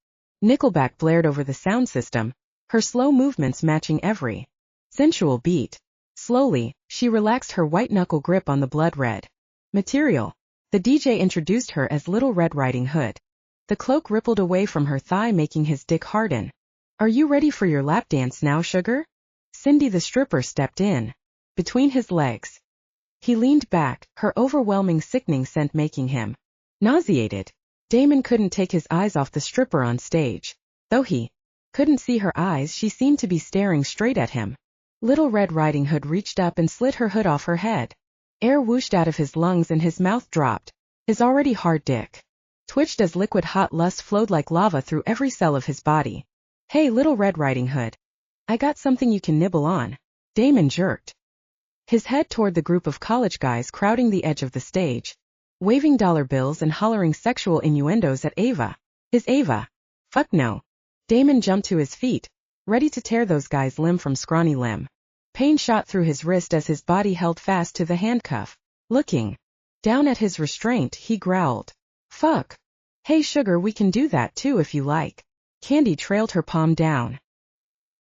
Nickelback blared over the sound system, her slow movements matching every sensual beat. Slowly, she relaxed her white-knuckle grip on the blood-red Material. The DJ introduced her as Little Red Riding Hood. The cloak rippled away from her thigh, making his dick harden. Are you ready for your lap dance now, sugar? Cindy the stripper stepped in. Between his legs. He leaned back, her overwhelming sickening scent making him nauseated. Damon couldn't take his eyes off the stripper on stage. Though he couldn't see her eyes, she seemed to be staring straight at him. Little Red Riding Hood reached up and slid her hood off her head. Air whooshed out of his lungs and his mouth dropped. His already hard dick twitched as liquid hot lust flowed like lava through every cell of his body. Hey, Little Red Riding Hood. I got something you can nibble on. Damon jerked his head toward the group of college guys crowding the edge of the stage, waving dollar bills and hollering sexual innuendos at Ava. Is Ava? Fuck no. Damon jumped to his feet, ready to tear those guys limb from scrawny limb. Pain shot through his wrist as his body held fast to the handcuff. Looking down at his restraint, he growled, fuck. Hey sugar, we can do that too if you like. Candy trailed her palm down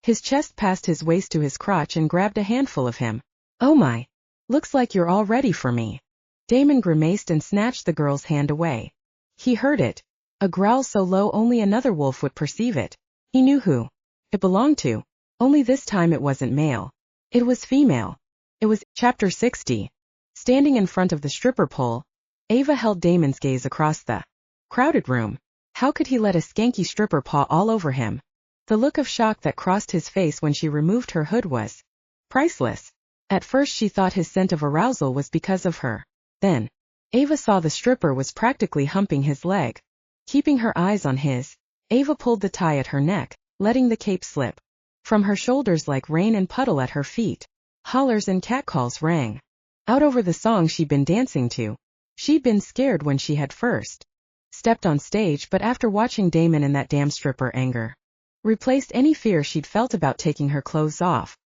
his chest past his waist to his crotch and grabbed a handful of him. Oh my. Looks like you're all ready for me. Damon grimaced and snatched the girl's hand away. He heard it. A growl so low only another wolf would perceive it. He knew who it belonged to. Only this time it wasn't male. It was female. It was Chapter 60. Standing in front of the stripper pole, Ava held Damon's gaze across the crowded room. How could he let a skanky stripper paw all over him? The look of shock that crossed his face when she removed her hood was priceless. At first she thought his scent of arousal was because of her. Then, Ava saw the stripper was practically humping his leg. Keeping her eyes on his, Ava pulled the tie at her neck, letting the cape slip from her shoulders like rain and puddle at her feet. Hollers and catcalls rang out over the song she'd been dancing to. She'd been scared when she had first stepped on stage, but after watching Damon and that damn stripper, anger replaced any fear she'd felt about taking her clothes off.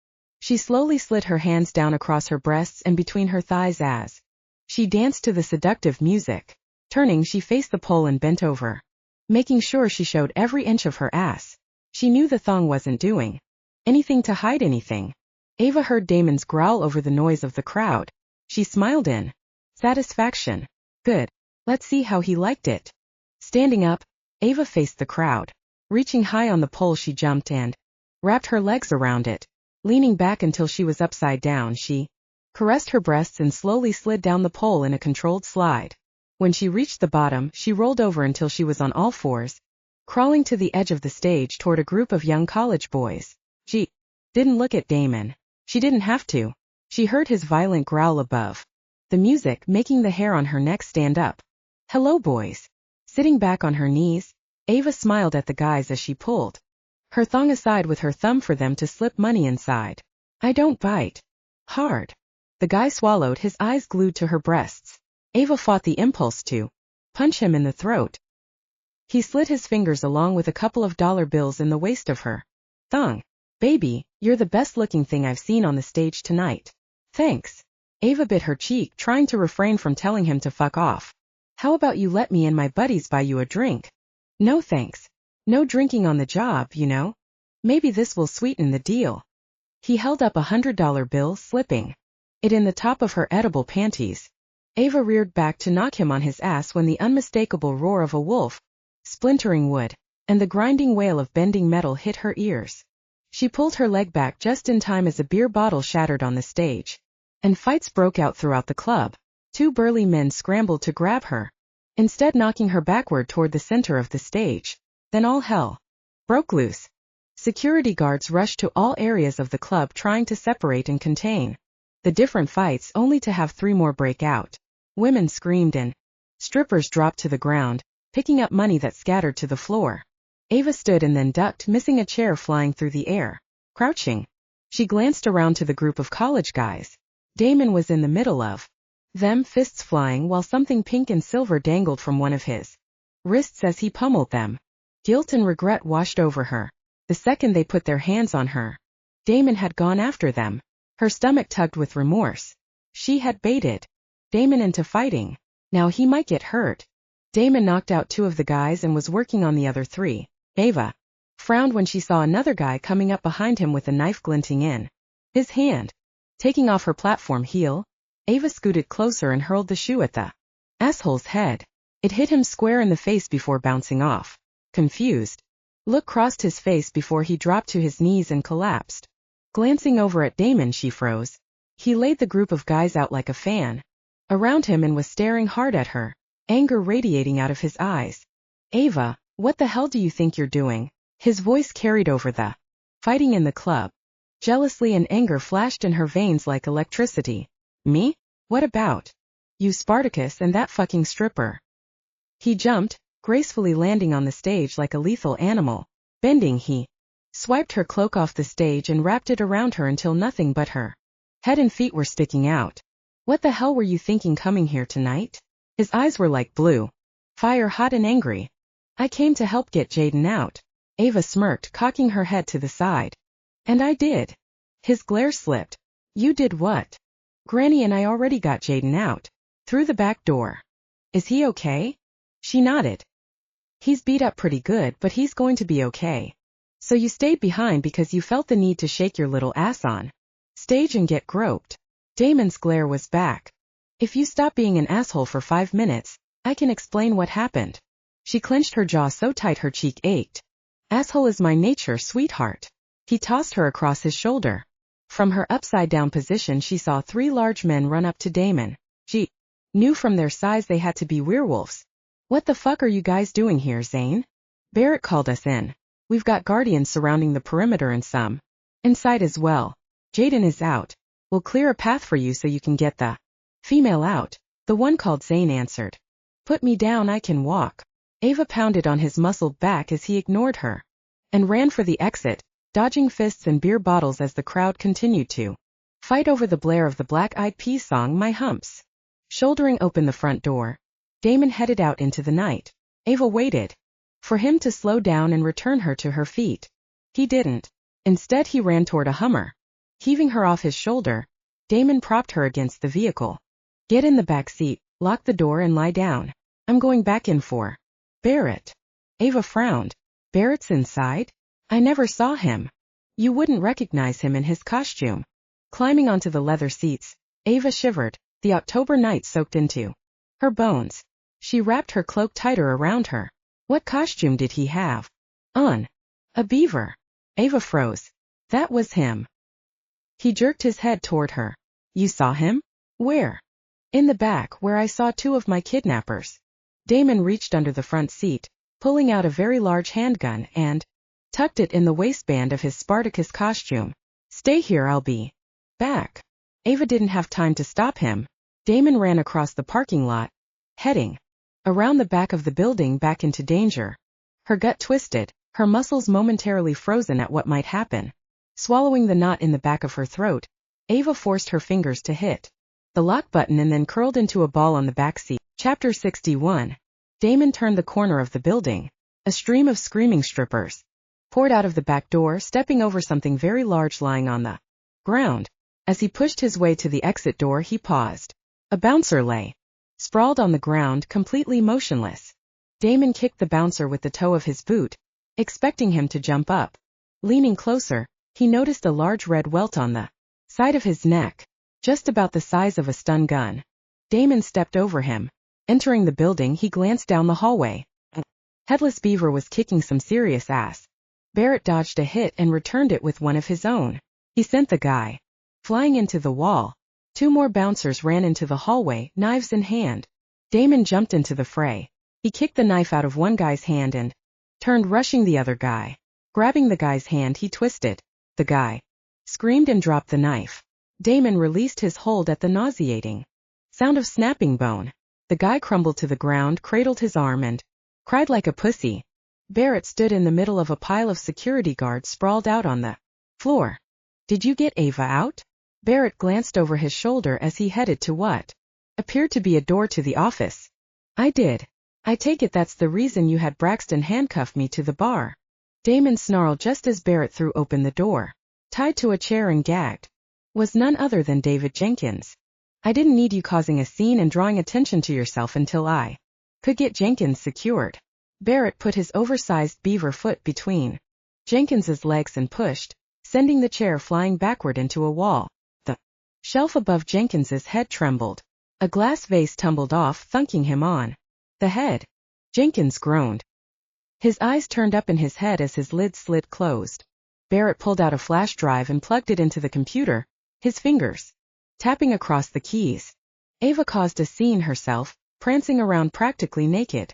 She slowly slid her hands down across her breasts and between her thighs as she danced to the seductive music. Turning, she faced the pole and bent over, making sure she showed every inch of her ass. She knew the thong wasn't doing anything to hide anything. Ava heard Damon's growl over the noise of the crowd. She smiled in satisfaction. Good. Let's see how he liked it. Standing up, Ava faced the crowd. Reaching high on the pole, she jumped and wrapped her legs around it. Leaning back until she was upside down, she caressed her breasts and slowly slid down the pole in a controlled slide. When she reached the bottom, she rolled over until she was on all fours, crawling to the edge of the stage toward a group of young college boys. She didn't look at Damon. She didn't have to. She heard his violent growl above the music, making the hair on her neck stand up. Hello, boys. Sitting back on her knees, Ava smiled at the guys as she pulled her thong aside with her thumb for them to slip money inside. I don't bite hard. The guy swallowed, his eyes glued to her breasts. Ava fought the impulse to punch him in the throat. He slid his fingers along with a couple of dollar bills in the waist of her thong. Baby, you're the best looking thing I've seen on the stage tonight. Thanks. Ava bit her cheek, trying to refrain from telling him to fuck off. How about you let me and my buddies buy you a drink? No thanks. No drinking on the job, you know. Maybe this will sweeten the deal. He held up $100 bill, slipping it in the top of her edible panties. Ava reared back to knock him on his ass when the unmistakable roar of a wolf, splintering wood, and the grinding wail of bending metal hit her ears. She pulled her leg back just in time as a beer bottle shattered on the stage, and fights broke out throughout the club. Two burly men scrambled to grab her, instead knocking her backward toward the center of the stage. Then all hell broke loose. Security guards rushed to all areas of the club trying to separate and contain the different fights, only to have three more break out. Women screamed and strippers dropped to the ground, picking up money that scattered to the floor. Ava stood and then ducked, missing a chair flying through the air. Crouching, she glanced around to the group of college guys. Damon was in the middle of them, fists flying while something pink and silver dangled from one of his wrists as he pummeled them. Guilt and regret washed over her the second they put their hands on her. Damon had gone after them. Her stomach tugged with remorse. She had baited Damon into fighting. Now he might get hurt. Damon knocked out two of the guys and was working on the other three. Ava frowned when she saw another guy coming up behind him with a knife glinting in his hand. Taking off her platform heel, Ava scooted closer and hurled the shoe at the asshole's head. It hit him square in the face before bouncing off. Confused look crossed his face before he dropped to his knees and collapsed. Glancing over at Damon, she froze. He laid the group of guys out like a fan around him and was staring hard at her, anger radiating out of his eyes. Ava, what the hell do you think you're doing? His voice carried over the fighting in the club. Jealousy and anger flashed in her veins like electricity. Me? What about you, Spartacus, and that fucking stripper? He jumped, gracefully landing on the stage like a lethal animal. Bending, he swiped her cloak off the stage and wrapped it around her until nothing but her head and feet were sticking out. What the hell were you thinking coming here tonight? His eyes were like blue fire, hot and angry. I came to help get Jaden out. Ava smirked, cocking her head to the side. And I did. His glare slipped. You did what? Granny and I already got Jaden out. Through the back door. Is he okay? She nodded. He's beat up pretty good, but he's going to be okay. So you stayed behind because you felt the need to shake your little ass on stage and get groped. Damon's glare was back. If you stop being an asshole for 5 minutes, I can explain what happened. She clenched her jaw so tight her cheek ached. Asshole is my nature, sweetheart. He tossed her across his shoulder. From her upside-down position she saw 3 large men run up to Damon. She knew from their size they had to be werewolves. What the fuck are you guys doing here, Zane? Barrett called us in. We've got guardians surrounding the perimeter and some inside as well. Jaden is out. We'll clear a path for you so you can get the female out. The one called Zane answered. Put me down, I can walk. Ava pounded on his muscled back as he ignored her and ran for the exit, dodging fists and beer bottles as the crowd continued to fight over the blare of the Black Eyed Peas song My Humps. Shouldering open the front door, Damon headed out into the night. Ava waited for him to slow down and return her to her feet. He didn't. Instead he ran toward a Hummer. Heaving her off his shoulder, Damon propped her against the vehicle. Get in the back seat, lock the door and lie down. I'm going back in for Barrett. Ava frowned. Barrett's inside? I never saw him. You wouldn't recognize him in his costume. Climbing onto the leather seats, Ava shivered. The October night soaked into her bones. She wrapped her cloak tighter around her. What costume did he have on? A beaver. Ava froze. That was him. He jerked his head toward her. You saw him? Where? In the back, where I saw 2 of my kidnappers. Damon reached under the front seat, pulling out a very large handgun and tucked it in the waistband of his Spartacus costume. Stay here, I'll be back. Ava didn't have time to stop him. Damon ran across the parking lot, heading around the back of the building back into danger. Her gut twisted, her muscles momentarily frozen at what might happen. Swallowing the knot in the back of her throat, Ava forced her fingers to hit the lock button and then curled into a ball on the back seat. Chapter 61. Damon turned the corner of the building. A stream of screaming strippers poured out of the back door, stepping over something very large lying on the ground. As he pushed his way to the exit door, he paused. A bouncer lay sprawled on the ground, completely motionless. Damon kicked the bouncer with the toe of his boot, expecting him to jump up. Leaning closer, he noticed a large red welt on the side of his neck, just about the size of a stun gun. Damon stepped over him. Entering the building, he glanced down the hallway. Headless Beaver was kicking some serious ass. Barrett dodged a hit and returned it with one of his own. He sent the guy flying into the wall. 2 more bouncers ran into the hallway, knives in hand. Damon jumped into the fray. He kicked the knife out of one guy's hand and turned, rushing the other guy. Grabbing the guy's hand, he twisted. The guy screamed and dropped the knife. Damon released his hold at the nauseating sound of snapping bone. The guy crumbled to the ground, cradled his arm and cried like a pussy. Barrett stood in the middle of a pile of security guards sprawled out on the floor. Did you get Ava out? Barrett glanced over his shoulder as he headed to what appeared to be a door to the office. I did. I take it that's the reason you had Braxton handcuff me to the bar. Damon snarled just as Barrett threw open the door. Tied to a chair and gagged was none other than David Jenkins. I didn't need you causing a scene and drawing attention to yourself until I could get Jenkins secured. Barrett put his oversized beaver foot between Jenkins's legs and pushed, sending the chair flying backward into a wall. The Shelf above Jenkins's head trembled. A glass vase tumbled off, thunking him on the head. Jenkins groaned. His eyes turned up in his head as his lid slid closed. Barrett pulled out a flash drive and plugged it into the computer, his fingers tapping across the keys. Ava caused a scene herself, prancing around practically naked.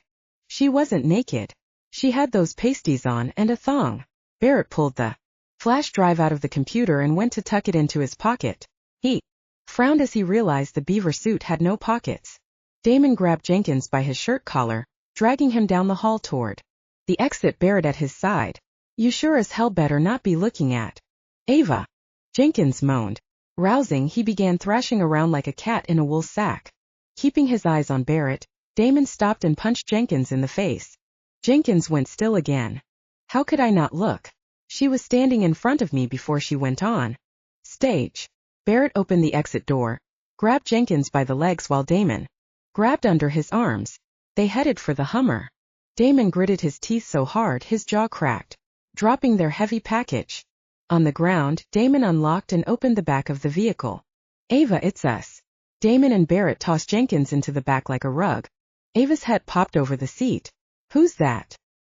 She wasn't naked. She had those pasties on and a thong. Barrett pulled the flash drive out of the computer and went to tuck it into his pocket. He frowned as he realized the beaver suit had no pockets. Damon grabbed Jenkins by his shirt collar, dragging him down the hall toward the exit, Barrett at his side. You sure as hell better not be looking at Ava. Jenkins moaned. Rousing, he began thrashing around like a cat in a wool sack. Keeping his eyes on Barrett, Damon stopped and punched Jenkins in the face. Jenkins went still again. How could I not look? She was standing in front of me before she went on stage. Barrett opened the exit door, grabbed Jenkins by the legs while Damon grabbed under his arms. They headed for the Hummer. Damon gritted his teeth so hard his jaw cracked, dropping their heavy package. On the ground, Damon unlocked and opened the back of the vehicle. Ava, it's us. Damon and Barrett tossed Jenkins into the back like a rug. Ava's head popped over the seat. Who's that?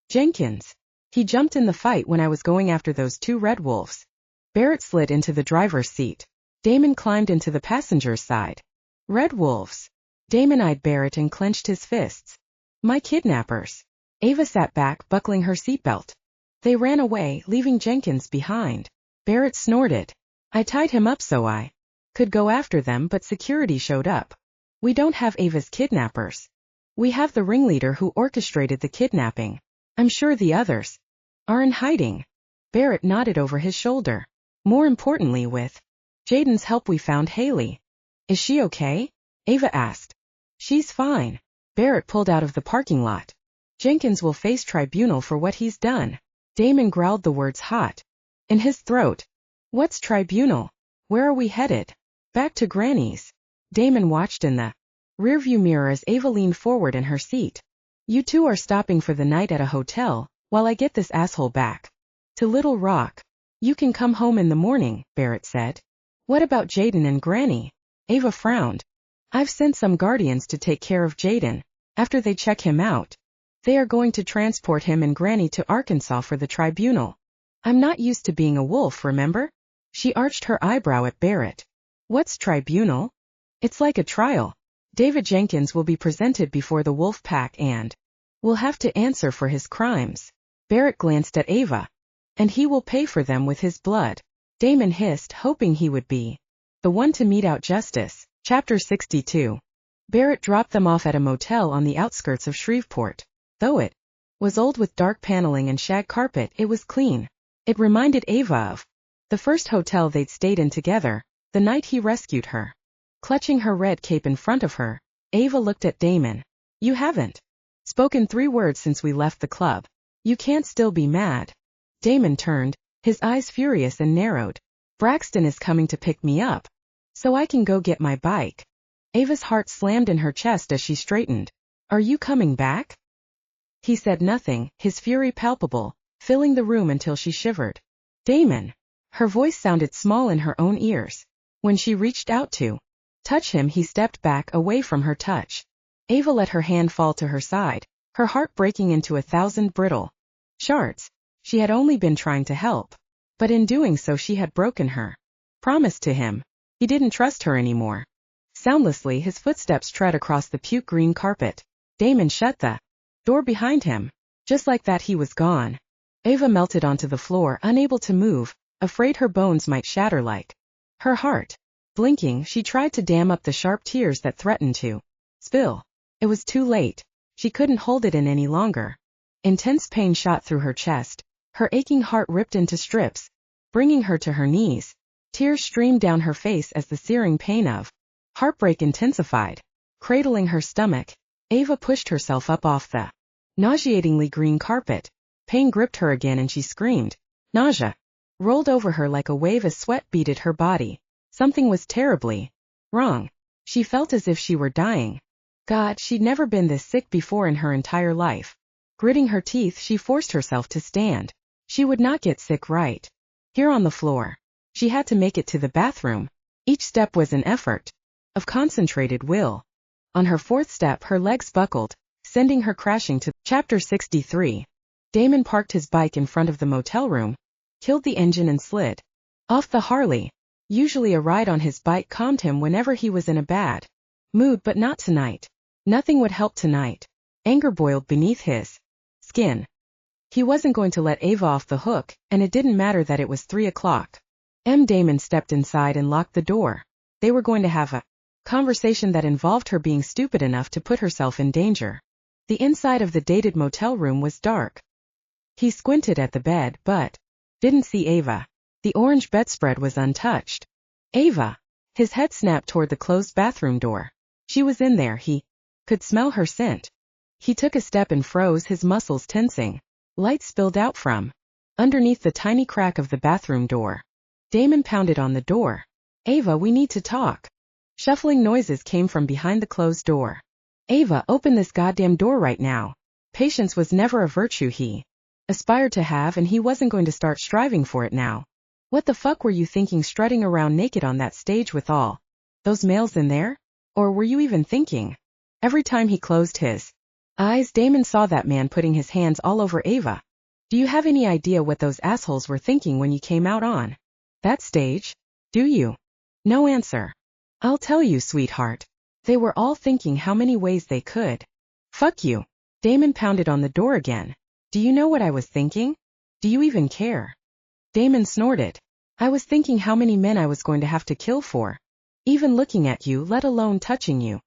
Jenkins. He jumped in the fight when I was going after those two red wolves. Barrett slid into the driver's seat. Damon climbed into the passenger's side. Red wolves. Damon eyed Barrett and clenched his fists. My kidnappers. Ava sat back, buckling her seatbelt. They ran away, leaving Jenkins behind. Barrett snorted. I tied him up so I could go after them, but security showed up. We don't have Ava's kidnappers. We have the ringleader who orchestrated the kidnapping. I'm sure the others are in hiding. Barrett nodded over his shoulder. More importantly, with Jaden's help we found Haley. Is she okay? Ava asked. She's fine. Barrett pulled out of the parking lot. Jenkins will face tribunal for what he's done. Damon growled the words hot in his throat. What's tribunal? Where are we headed? Back to Granny's. Damon watched in the rearview mirror as Ava leaned forward in her seat. You two are stopping for the night at a hotel, while I get this asshole back to Little Rock. You can come home in the morning, Barrett said. What about Jaden and Granny? Ava frowned. I've sent some guardians to take care of Jaden. After they check him out, they are going to transport him and Granny to Arkansas for the tribunal. I'm not used to being a wolf, remember? She arched her eyebrow at Barrett. What's tribunal? It's like a trial. David Jenkins will be presented before the wolf pack and will have to answer for his crimes. Barrett glanced at Ava. And he will pay for them with his blood. Damon hissed, hoping he would be the one to mete out justice. Chapter 62. Barrett dropped them off at a motel on the outskirts of Shreveport. Though it was old with dark paneling and shag carpet, it was clean. It reminded Ava of the first hotel they'd stayed in together, the night he rescued her. Clutching her red cape in front of her, Ava looked at Damon. You haven't spoken 3 words since we left the club. You can't still be mad. Damon turned, his eyes furious and narrowed. Braxton is coming to pick me up, so I can go get my bike. Ava's heart slammed in her chest as she straightened. Are you coming back? He said nothing, his fury palpable, filling the room until she shivered. Damon. Her voice sounded small in her own ears. When she reached out to touch him, he stepped back away from her touch. Ava let her hand fall to her side, her heart breaking into 1,000 brittle shards. She had only been trying to help, but in doing so she had broken her promise to him. He didn't trust her anymore. Soundlessly, his footsteps tread across the puke green carpet. Damon shut the door behind him. Just like that, he was gone. Ava melted onto the floor, unable to move, afraid her bones might shatter like her heart. Blinking, she tried to dam up the sharp tears that threatened to spill. It was too late. She couldn't hold it in any longer. Intense pain shot through her chest. Her aching heart ripped into strips, bringing her to her knees. Tears streamed down her face as the searing pain of heartbreak intensified. Cradling her stomach, Ava pushed herself up off the nauseatingly green carpet. Pain gripped her again and she screamed. Nausea rolled over her like a wave as sweat beaded her body. Something was terribly wrong. She felt as if she were dying. God, she'd never been this sick before in her entire life. Gritting her teeth, she forced herself to stand. She would not get sick right here on the floor. She had to make it to the bathroom. Each step was an effort of concentrated will. On her fourth step her legs buckled, sending her crashing to Chapter 63. Damon parked his bike in front of the motel room, killed the engine and slid off the Harley. Usually a ride on his bike calmed him whenever he was in a bad mood, but not tonight. Nothing would help tonight. Anger boiled beneath his skin. He wasn't going to let Ava off the hook, and it didn't matter that it was 3 o'clock. Damon stepped inside and locked the door. They were going to have a conversation that involved her being stupid enough to put herself in danger. The inside of the dated motel room was dark. He squinted at the bed but didn't see Ava. The orange bedspread was untouched. Ava! His head snapped toward the closed bathroom door. She was in there. He could smell her scent. He took a step and froze, his muscles tensing. Light spilled out from underneath the tiny crack of the bathroom door. Damon pounded on the door. Ava, we need to talk. Shuffling noises came from behind the closed door. Ava, open this goddamn door right now. Patience was never a virtue he aspired to have, and he wasn't going to start striving for it now. What the fuck were you thinking strutting around naked on that stage with all those males in there? Or were you even thinking? Every time he closed his eyes, Damon saw that man putting his hands all over Ava. Do you have any idea what those assholes were thinking when you came out on that stage? Do you? No answer. I'll tell you, sweetheart. They were all thinking how many ways they could fuck you. Damon pounded on the door again. Do you know what I was thinking? Do you even care? Damon snorted. I was thinking how many men I was going to have to kill for even looking at you, let alone touching you.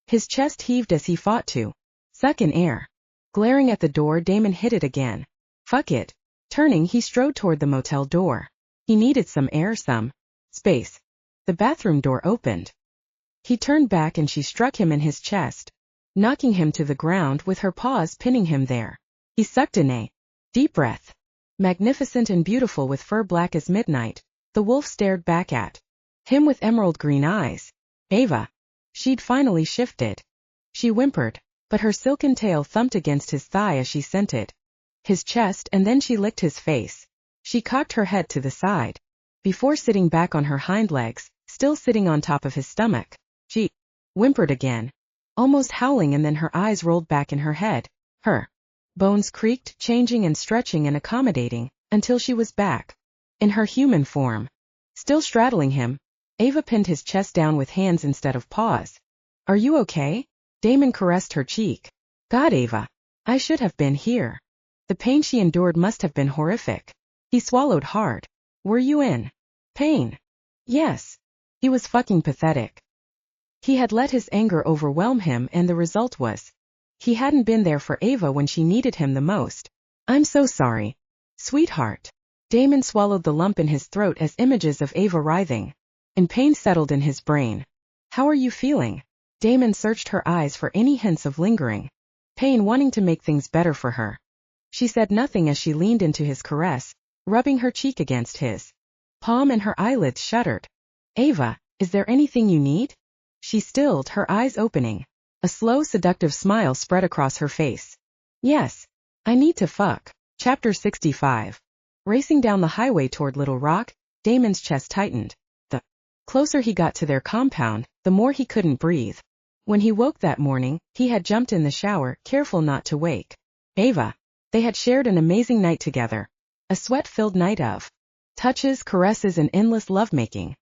His chest heaved as he fought to suck in air. Glaring at the door, Damon hit it again. Fuck it. Turning, he strode toward the motel door. He needed some air, some space. The bathroom door opened. He turned back and she struck him in his chest, knocking him to the ground with her paws pinning him there. He sucked in a deep breath. Magnificent and beautiful with fur black as midnight, the wolf stared back at him with emerald green eyes. Ava. She'd finally shifted. She whimpered, but her silken tail thumped against his thigh as she scented his chest, and then she licked his face. She cocked her head to the side. Before sitting back on her hind legs, still sitting on top of his stomach, she whimpered again, almost howling, and then her eyes rolled back in her head. Her bones creaked, changing and stretching and accommodating, until she was back in her human form. Still straddling him, Ava pinned his chest down with hands instead of paws. Are you okay? Damon caressed her cheek. God, Ava. I should have been here. The pain she endured must have been horrific. He swallowed hard. Were you in pain? Yes. He was fucking pathetic. He had let his anger overwhelm him, and the result was he hadn't been there for Ava when she needed him the most. I'm so sorry, sweetheart. Damon swallowed the lump in his throat as images of Ava writhing in pain settled in his brain. How are you feeling? Damon searched her eyes for any hints of lingering pain, wanting to make things better for her. She said nothing as she leaned into his caress, rubbing her cheek against his palm, and her eyelids shuddered. Ava, is there anything you need? She stilled, her eyes opening. A slow, seductive smile spread across her face. Yes. I need to fuck. Chapter 65. Racing down the highway toward Little Rock, Damon's chest tightened. The closer he got to their compound, the more he couldn't breathe. When he woke that morning, he had jumped in the shower, careful not to wake Ava. They had shared an amazing night together. A sweat-filled night of touches, caresses, and endless lovemaking.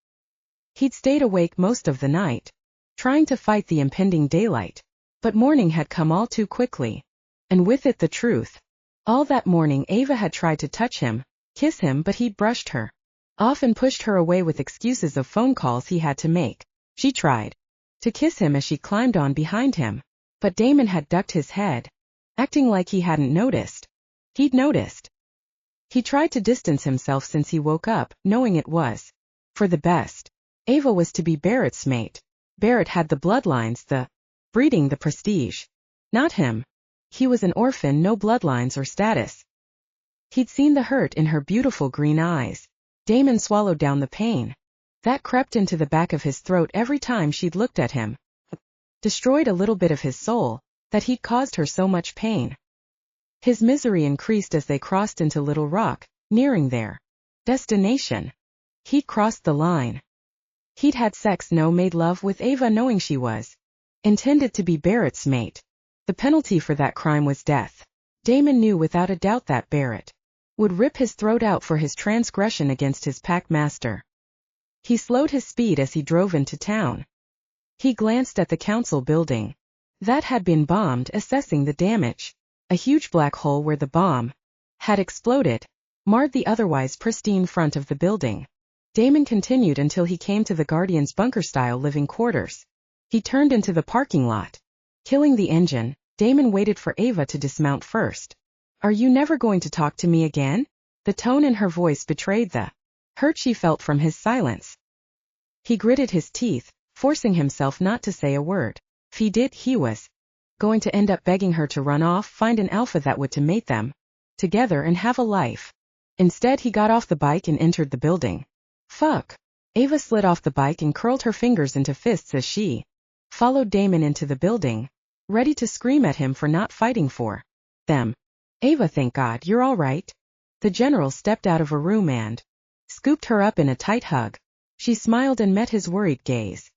He'd stayed awake most of the night, trying to fight the impending daylight. But morning had come all too quickly. And with it the truth. All that morning Ava had tried to touch him, kiss him, but he'd brushed her off and pushed her away with excuses of phone calls he had to make. She tried to kiss him as she climbed on behind him. But Damon had ducked his head, acting like he hadn't noticed. He'd noticed. He tried to distance himself since he woke up, knowing it was for the best. Ava was to be Barrett's mate. Barrett had the bloodlines, the breeding, the prestige. Not him. He was an orphan, no bloodlines or status. He'd seen the hurt in her beautiful green eyes. Damon swallowed down the pain that crept into the back of his throat every time she'd looked at him. Destroyed a little bit of his soul, that he'd caused her so much pain. His misery increased as they crossed into Little Rock, nearing their destination. He'd crossed the line. He'd had sex, no, made love with Ava knowing she was intended to be Barrett's mate. The penalty for that crime was death. Damon knew without a doubt that Barrett would rip his throat out for his transgression against his pack master. He slowed his speed as he drove into town. He glanced at the council building that had been bombed, assessing the damage. A huge black hole where the bomb had exploded marred the otherwise pristine front of the building. Damon continued until he came to the Guardian's bunker-style living quarters. He turned into the parking lot. Killing the engine, Damon waited for Ava to dismount first. "Are you never going to talk to me again?" The tone in her voice betrayed the hurt she felt from his silence. He gritted his teeth, forcing himself not to say a word. If he did, he was going to end up begging her to run off, find an alpha that would to mate them together and have a life. Instead, he got off the bike and entered the building. Fuck. Ava slid off the bike and curled her fingers into fists as she followed Damon into the building, ready to scream at him for not fighting for them. "Ava, thank God you're all right." The general stepped out of a room and scooped her up in a tight hug. She smiled and met his worried gaze.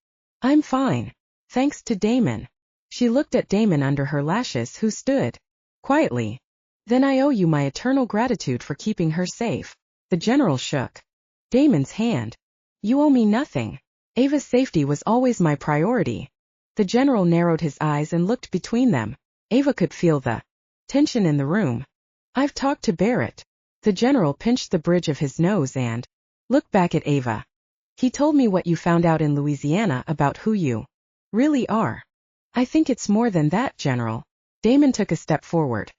"I'm fine. Thanks to Damon." She looked at Damon under her lashes, who stood quietly. "Then I owe you my eternal gratitude for keeping her safe." The general shook Damon's hand. "You owe me nothing. Ava's safety was always my priority." The general narrowed his eyes and looked between them. Ava could feel the tension in the room. "I've talked to Barrett." The general pinched the bridge of his nose and looked back at Ava. "He told me what you found out in Louisiana about who you really are." "I think it's more than that, General." Damon took a step forward.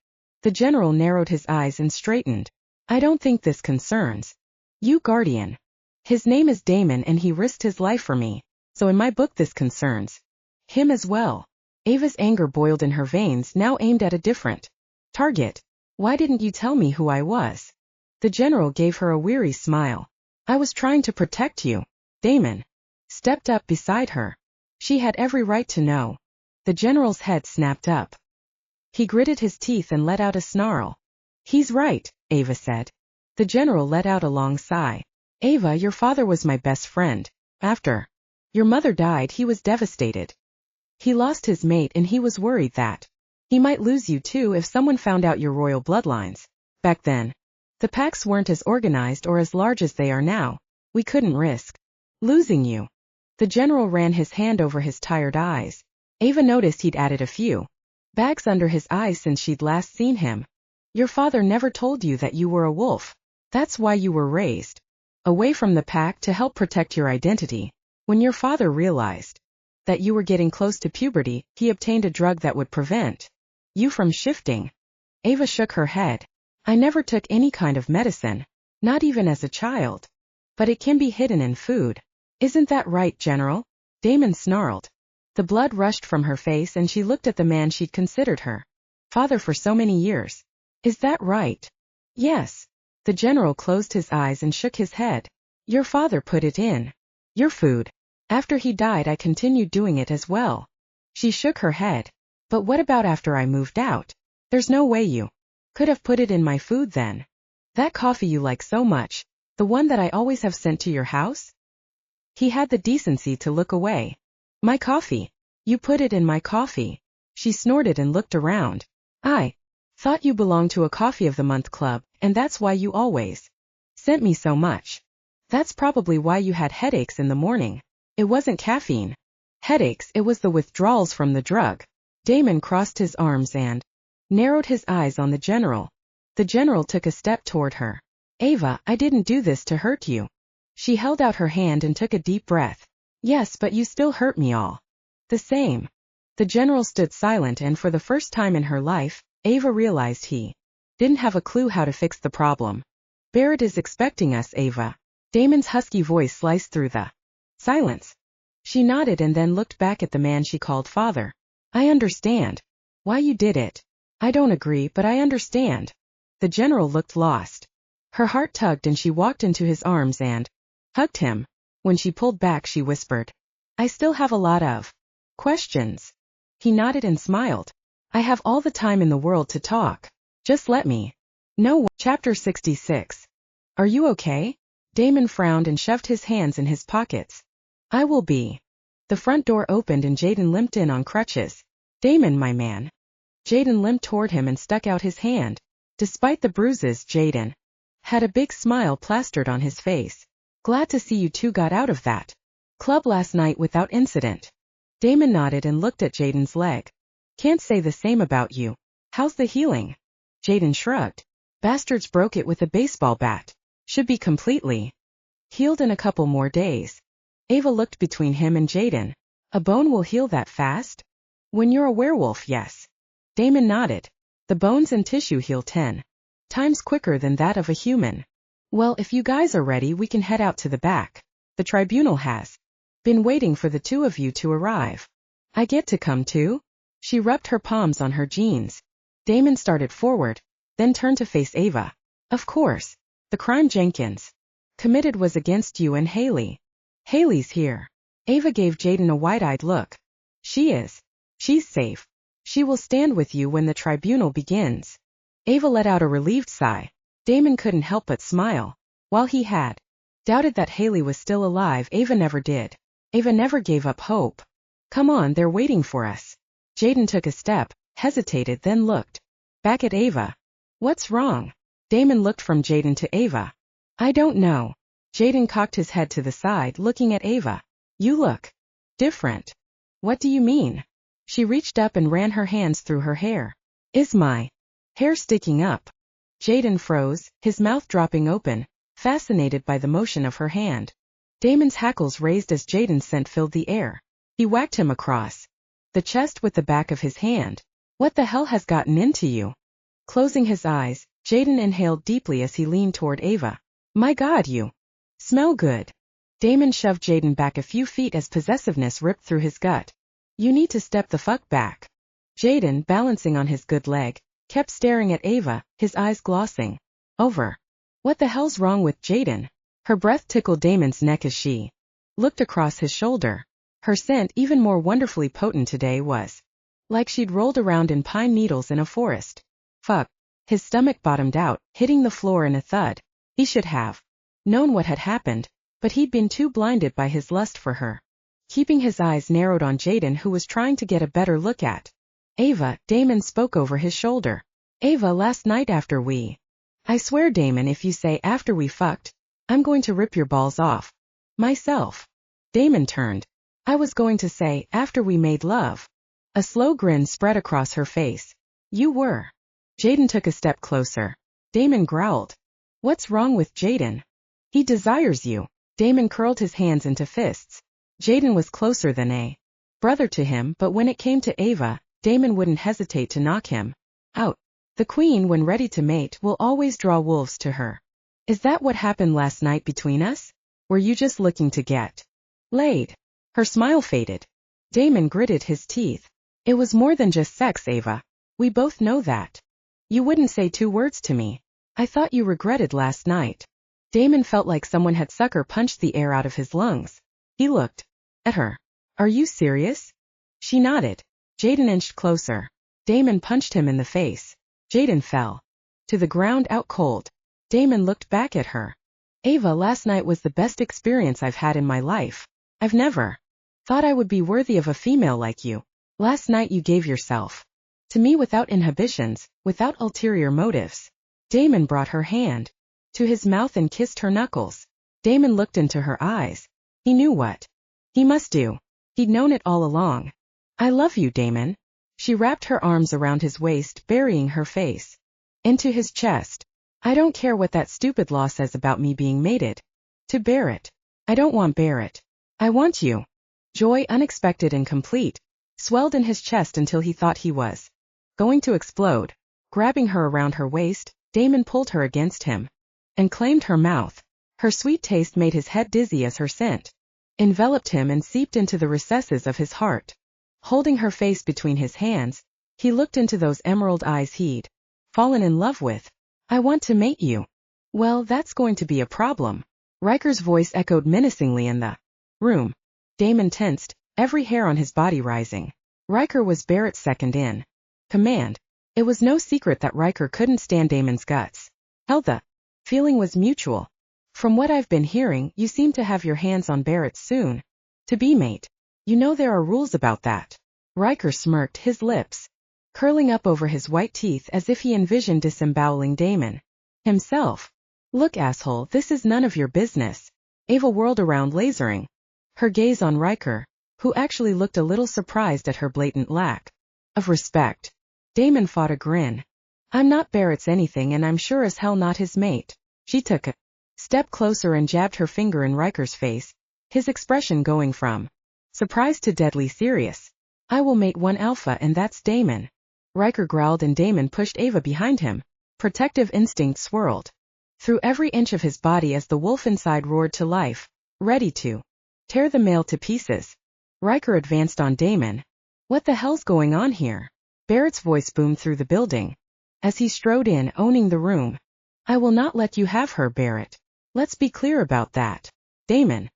The general narrowed his eyes and straightened. "I don't think this concerns you, Guardian. His name is Damon and he risked his life for me, so in my book this concerns him as well." Ava's anger boiled in her veins, now aimed at a different target. "Why didn't you tell me who I was?" The general gave her a weary smile. "I was trying to protect you." Damon stepped up beside her. She had every right to know. The general's head snapped up. He gritted his teeth and let out a snarl. "He's right," Ava said. The general let out a long sigh. "Ava, your father was my best friend. After your mother died, he was devastated. He lost his mate and he was worried that he might lose you too if someone found out your royal bloodlines. Back then, the packs weren't as organized or as large as they are now. We couldn't risk losing you." The general ran his hand over his tired eyes. Ava noticed he'd added a few bags under his eyes since she'd last seen him. "Your father never told you that you were a wolf. That's why you were raised away from the pack, to help protect your identity. When your father realized that you were getting close to puberty, he obtained a drug that would prevent you from shifting." Ava shook her head. "I never took any kind of medicine, not even as a child. But it can be hidden in food. Isn't that right, General?" Damon snarled. The blood rushed from her face and she looked at the man she'd considered her father for so many years. "Is that right?" "Yes." The general closed his eyes and shook his head. "Your father put it in your food. After he died, I continued doing it as well." She shook her head. "But what about after I moved out? There's no way you could have put it in my food then. That coffee you like so much, the one that I always have sent to your house?" He had the decency to look away. "My coffee? You put it in my coffee?" She snorted and looked around. "I thought you belonged to a Coffee of the Month club, and that's why you always sent me so much. That's probably why you had headaches in the morning. It wasn't caffeine headaches, it was the withdrawals from the drug." Damon crossed his arms and narrowed his eyes on the general. The general took a step toward her. "Ava, I didn't do this to hurt you." She held out her hand and took a deep breath. "Yes, but you still hurt me all the same." The general stood silent, and for the first time in her life, Ava realized he didn't have a clue how to fix the problem. "Barrett is expecting us, Ava." Damon's husky voice sliced through the silence. She nodded and then looked back at the man she called father. "I understand why you did it. I don't agree, but I understand." The general looked lost. Her heart tugged and she walked into his arms and hugged him. When she pulled back, she whispered, "I still have a lot of questions." He nodded and smiled. "I have all the time in the world to talk. Just let me know." Chapter 66. "Are you okay?" Damon frowned and shoved his hands in his pockets. I will be. The front door opened and Jaden limped in on crutches. Damon, my man. Jaden limped toward him and stuck out his hand. Despite the bruises, Jaden had a big smile plastered on his face. Glad to see you two got out of that club last night without incident. Damon nodded and looked at Jaden's leg. Can't say the same about you. How's the healing? Jaden shrugged. Bastards broke it with a baseball bat. Should be completely healed in a couple more days. Ava looked between him and Jaden. A bone will heal that fast? When you're a werewolf, yes. Damon nodded. The bones and tissue heal 10 times quicker than that of a human. Well, if you guys are ready, we can head out to the back. The tribunal has been waiting for the two of you to arrive. I get to come too? She rubbed her palms on her jeans. Damon started forward, then turned to face Ava. Of course. The crime Jenkins committed was against you and Haley. Haley's here. Ava gave Jaden a wide-eyed look. She is. She's safe. She will stand with you when the tribunal begins. Ava let out a relieved sigh. Damon couldn't help but smile. While he had doubted that Haley was still alive, Ava never did. Ava never gave up hope. Come on, they're waiting for us. Jaden took a step, hesitated, then looked back at Ava. What's wrong? Damon looked from Jaden to Ava. I don't know. Jaden cocked his head to the side, looking at Ava. You look different. What do you mean? She reached up and ran her hands through her hair. Is my hair sticking up? Jaden froze, his mouth dropping open, fascinated by the motion of her hand. Damon's hackles raised as Jaden's scent filled the air. He whacked him across the chest with the back of his hand. What the hell has gotten into you? Closing his eyes, Jaden inhaled deeply as he leaned toward Ava. My God, you smell good. Damon shoved Jaden back a few feet as possessiveness ripped through his gut. You need to step the fuck back. Jaden, balancing on his good leg, kept staring at Ava, his eyes glossing over. What the hell's wrong with Jaden? Her breath tickled Damon's neck as she looked across his shoulder. Her scent, even more wonderfully potent today, was like she'd rolled around in pine needles in a forest. Fuck. His stomach bottomed out, hitting the floor in a thud. He should have known what had happened, but he'd been too blinded by his lust for her. Keeping his eyes narrowed on Jaden, who was trying to get a better look at Ava, Damon spoke over his shoulder. Ava, last night after we... I swear, Damon, if you say after we fucked, I'm going to rip your balls off. Myself. Damon turned. I was going to say after we made love. A slow grin spread across her face. You were. Jaden took a step closer. Damon growled. What's wrong with Jaden? He desires you. Damon curled his hands into fists. Jaden was closer than a brother to him, but when it came to Ava, Damon wouldn't hesitate to knock him out. The queen, when ready to mate, will always draw wolves to her. Is that what happened last night between us? Were you just looking to get laid? Her smile faded. Damon gritted his teeth. It was more than just sex, Ava. We both know that. You wouldn't say 2 words to me. I thought you regretted last night. Damon felt like someone had sucker punched the air out of his lungs. He looked at her. Are you serious? She nodded. Jaden inched closer. Damon punched him in the face. Jaden fell to the ground out cold. Damon looked back at her. Ava, last night was the best experience I've had in my life. I've never thought I would be worthy of a female like you. Last night you gave yourself to me without inhibitions, without ulterior motives. Damon brought her hand to his mouth and kissed her knuckles. Damon looked into her eyes. He knew what he must do. He'd known it all along. I love you, Damon. She wrapped her arms around his waist, burying her face into his chest. I don't care what that stupid law says about me being mated to Barrett. I don't want Barrett. I want you. Joy, unexpected and complete, swelled in his chest until he thought he was going to explode. Grabbing her around her waist, Damon pulled her against him and claimed her mouth. Her sweet taste made his head dizzy as her scent enveloped him and seeped into the recesses of his heart. Holding her face between his hands, he looked into those emerald eyes he'd fallen in love with. I want to mate you. Well, that's going to be a problem. Riker's voice echoed menacingly in the room. Damon tensed, every hair on his body rising. Riker was Barrett's second in command. It was no secret that Riker couldn't stand Damon's guts. Hell, the feeling was mutual. From what I've been hearing, you seem to have your hands on Barrett soon. To be mate. You know there are rules about that. Riker smirked, his lips curling up over his white teeth as if he envisioned disemboweling Damon himself. Look, asshole, this is none of your business. Ava whirled around, lasering her gaze on Riker, who actually looked a little surprised at her blatant lack of respect. Damon fought a grin. I'm not Barrett's anything, and I'm sure as hell not his mate. She took a step closer and jabbed her finger in Riker's face, his expression going from surprised to deadly serious. I will mate one alpha, and that's Damon. Riker growled, and Damon pushed Ava behind him. Protective instinct swirled through every inch of his body as the wolf inside roared to life, ready to tear the male to pieces. Riker advanced on Damon. What the hell's going on here? Barrett's voice boomed through the building as he strode in, owning the room. I will not let you have her, Barrett. Let's be clear about that. Damon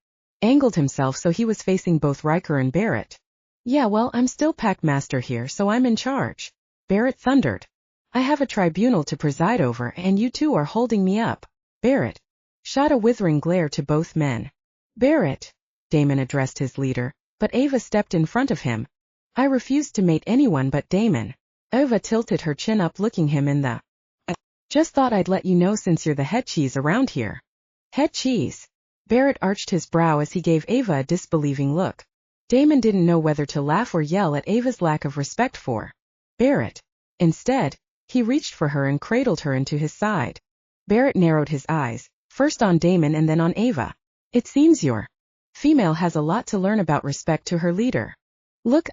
angled himself so he was facing both Riker and Barrett. Yeah, well, I'm still Packmaster here, so I'm in charge. Barrett thundered. I have a tribunal to preside over, and you two are holding me up. Barrett shot a withering glare to both men. Barrett, Damon addressed his leader, but Ava stepped in front of him. I refuse to mate anyone but Damon. Ava tilted her chin up, looking him in the just thought I'd let you know since you're the head cheese around here. Head cheese? Barrett arched his brow as he gave Ava a disbelieving look. Damon didn't know whether to laugh or yell at Ava's lack of respect for Barrett. Instead, he reached for her and cradled her into his side. Barrett narrowed his eyes, first on Damon and then on Ava. It seems your female has a lot to learn about respect to her leader. Look,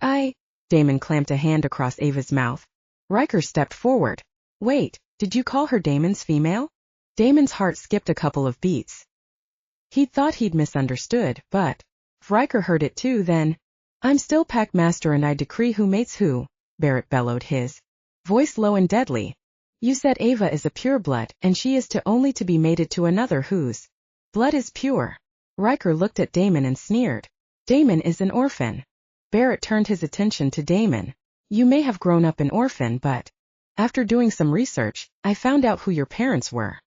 Damon clamped a hand across Ava's mouth. Riker stepped forward. Wait, did you call her Damon's female? Damon's heart skipped a couple of beats. He'd thought he'd misunderstood, but if Riker heard it too, then I'm still Packmaster and I decree who mates who, Barrett bellowed, his voice low and deadly. You said Ava is a pureblood, and she is only to be mated to another whose blood is pure. Riker looked at Damon and sneered. Damon is an orphan. Barrett turned his attention to Damon. You may have grown up an orphan, but after doing some research, I found out who your parents were.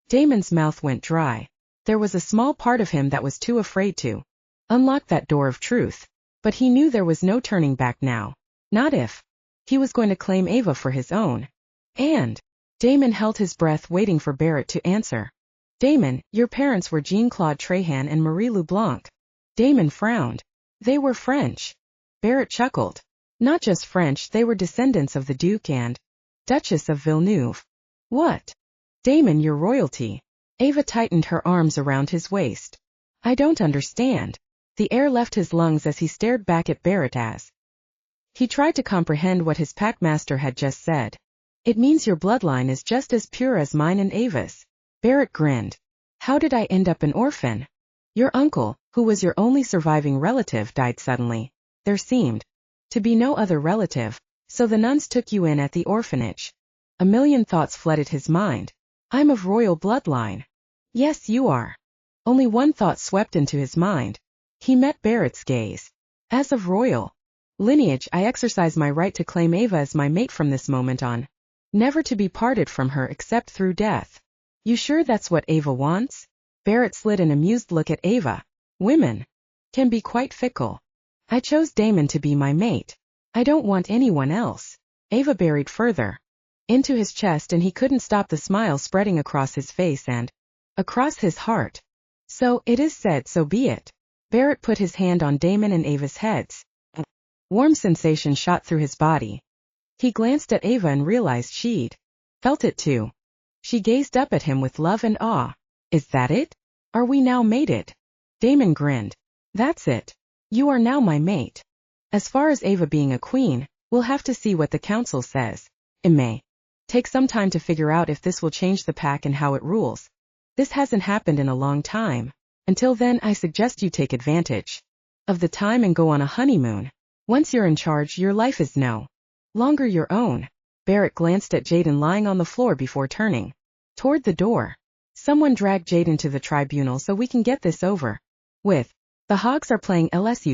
Damon's mouth went dry. There was a small part of him that was too afraid to unlock that door of truth. But he knew there was no turning back now. Not if he was going to claim Ava for his own. And Damon held his breath, waiting for Barrett to answer. Damon, your parents were Jean-Claude Trahan and Marie LeBlanc. Damon frowned. They were French. Barrett chuckled. Not just French, they were descendants of the Duke and Duchess of Villeneuve. What? Damon, you're royalty. Ava tightened her arms around his waist. I don't understand. The air left his lungs as he stared back at Barrett as he tried to comprehend what his Packmaster had just said. It means your bloodline is just as pure as mine and Ava's. Barrett grinned. How did I end up an orphan? Your uncle, who was your only surviving relative, died suddenly. There seemed to be no other relative, so the nuns took you in at the orphanage. A million thoughts flooded his mind. I'm of royal bloodline. Yes, you are. Only one thought swept into his mind. He met Barrett's gaze. As of royal lineage, I exercise my right to claim Ava as my mate from this moment on. Never to be parted from her except through death. You sure that's what Ava wants? Barrett slid an amused look at Ava. Women can be quite fickle. I chose Damon to be my mate. I don't want anyone else. Ava buried further into his chest, and he couldn't stop the smile spreading across his face and across his heart. So, it is said, so be it. Barrett put his hand on Damon and Ava's heads. A warm sensation shot through his body. He glanced at Ava and realized she'd felt it too. She gazed up at him with love and awe. Is that it? Are we now mated? Damon grinned. That's it. You are now my mate. As far as Ava being a queen, we'll have to see what the council says. It may take some time to figure out if this will change the pack and how it rules. This hasn't happened in a long time. Until then, I suggest you take advantage of the time and go on a honeymoon. Once you're in charge, your life is no longer your own. Barrett glanced at Jaden lying on the floor before turning toward the door. Someone drag Jaden to the tribunal so we can get this over with. The Hogs are playing LSU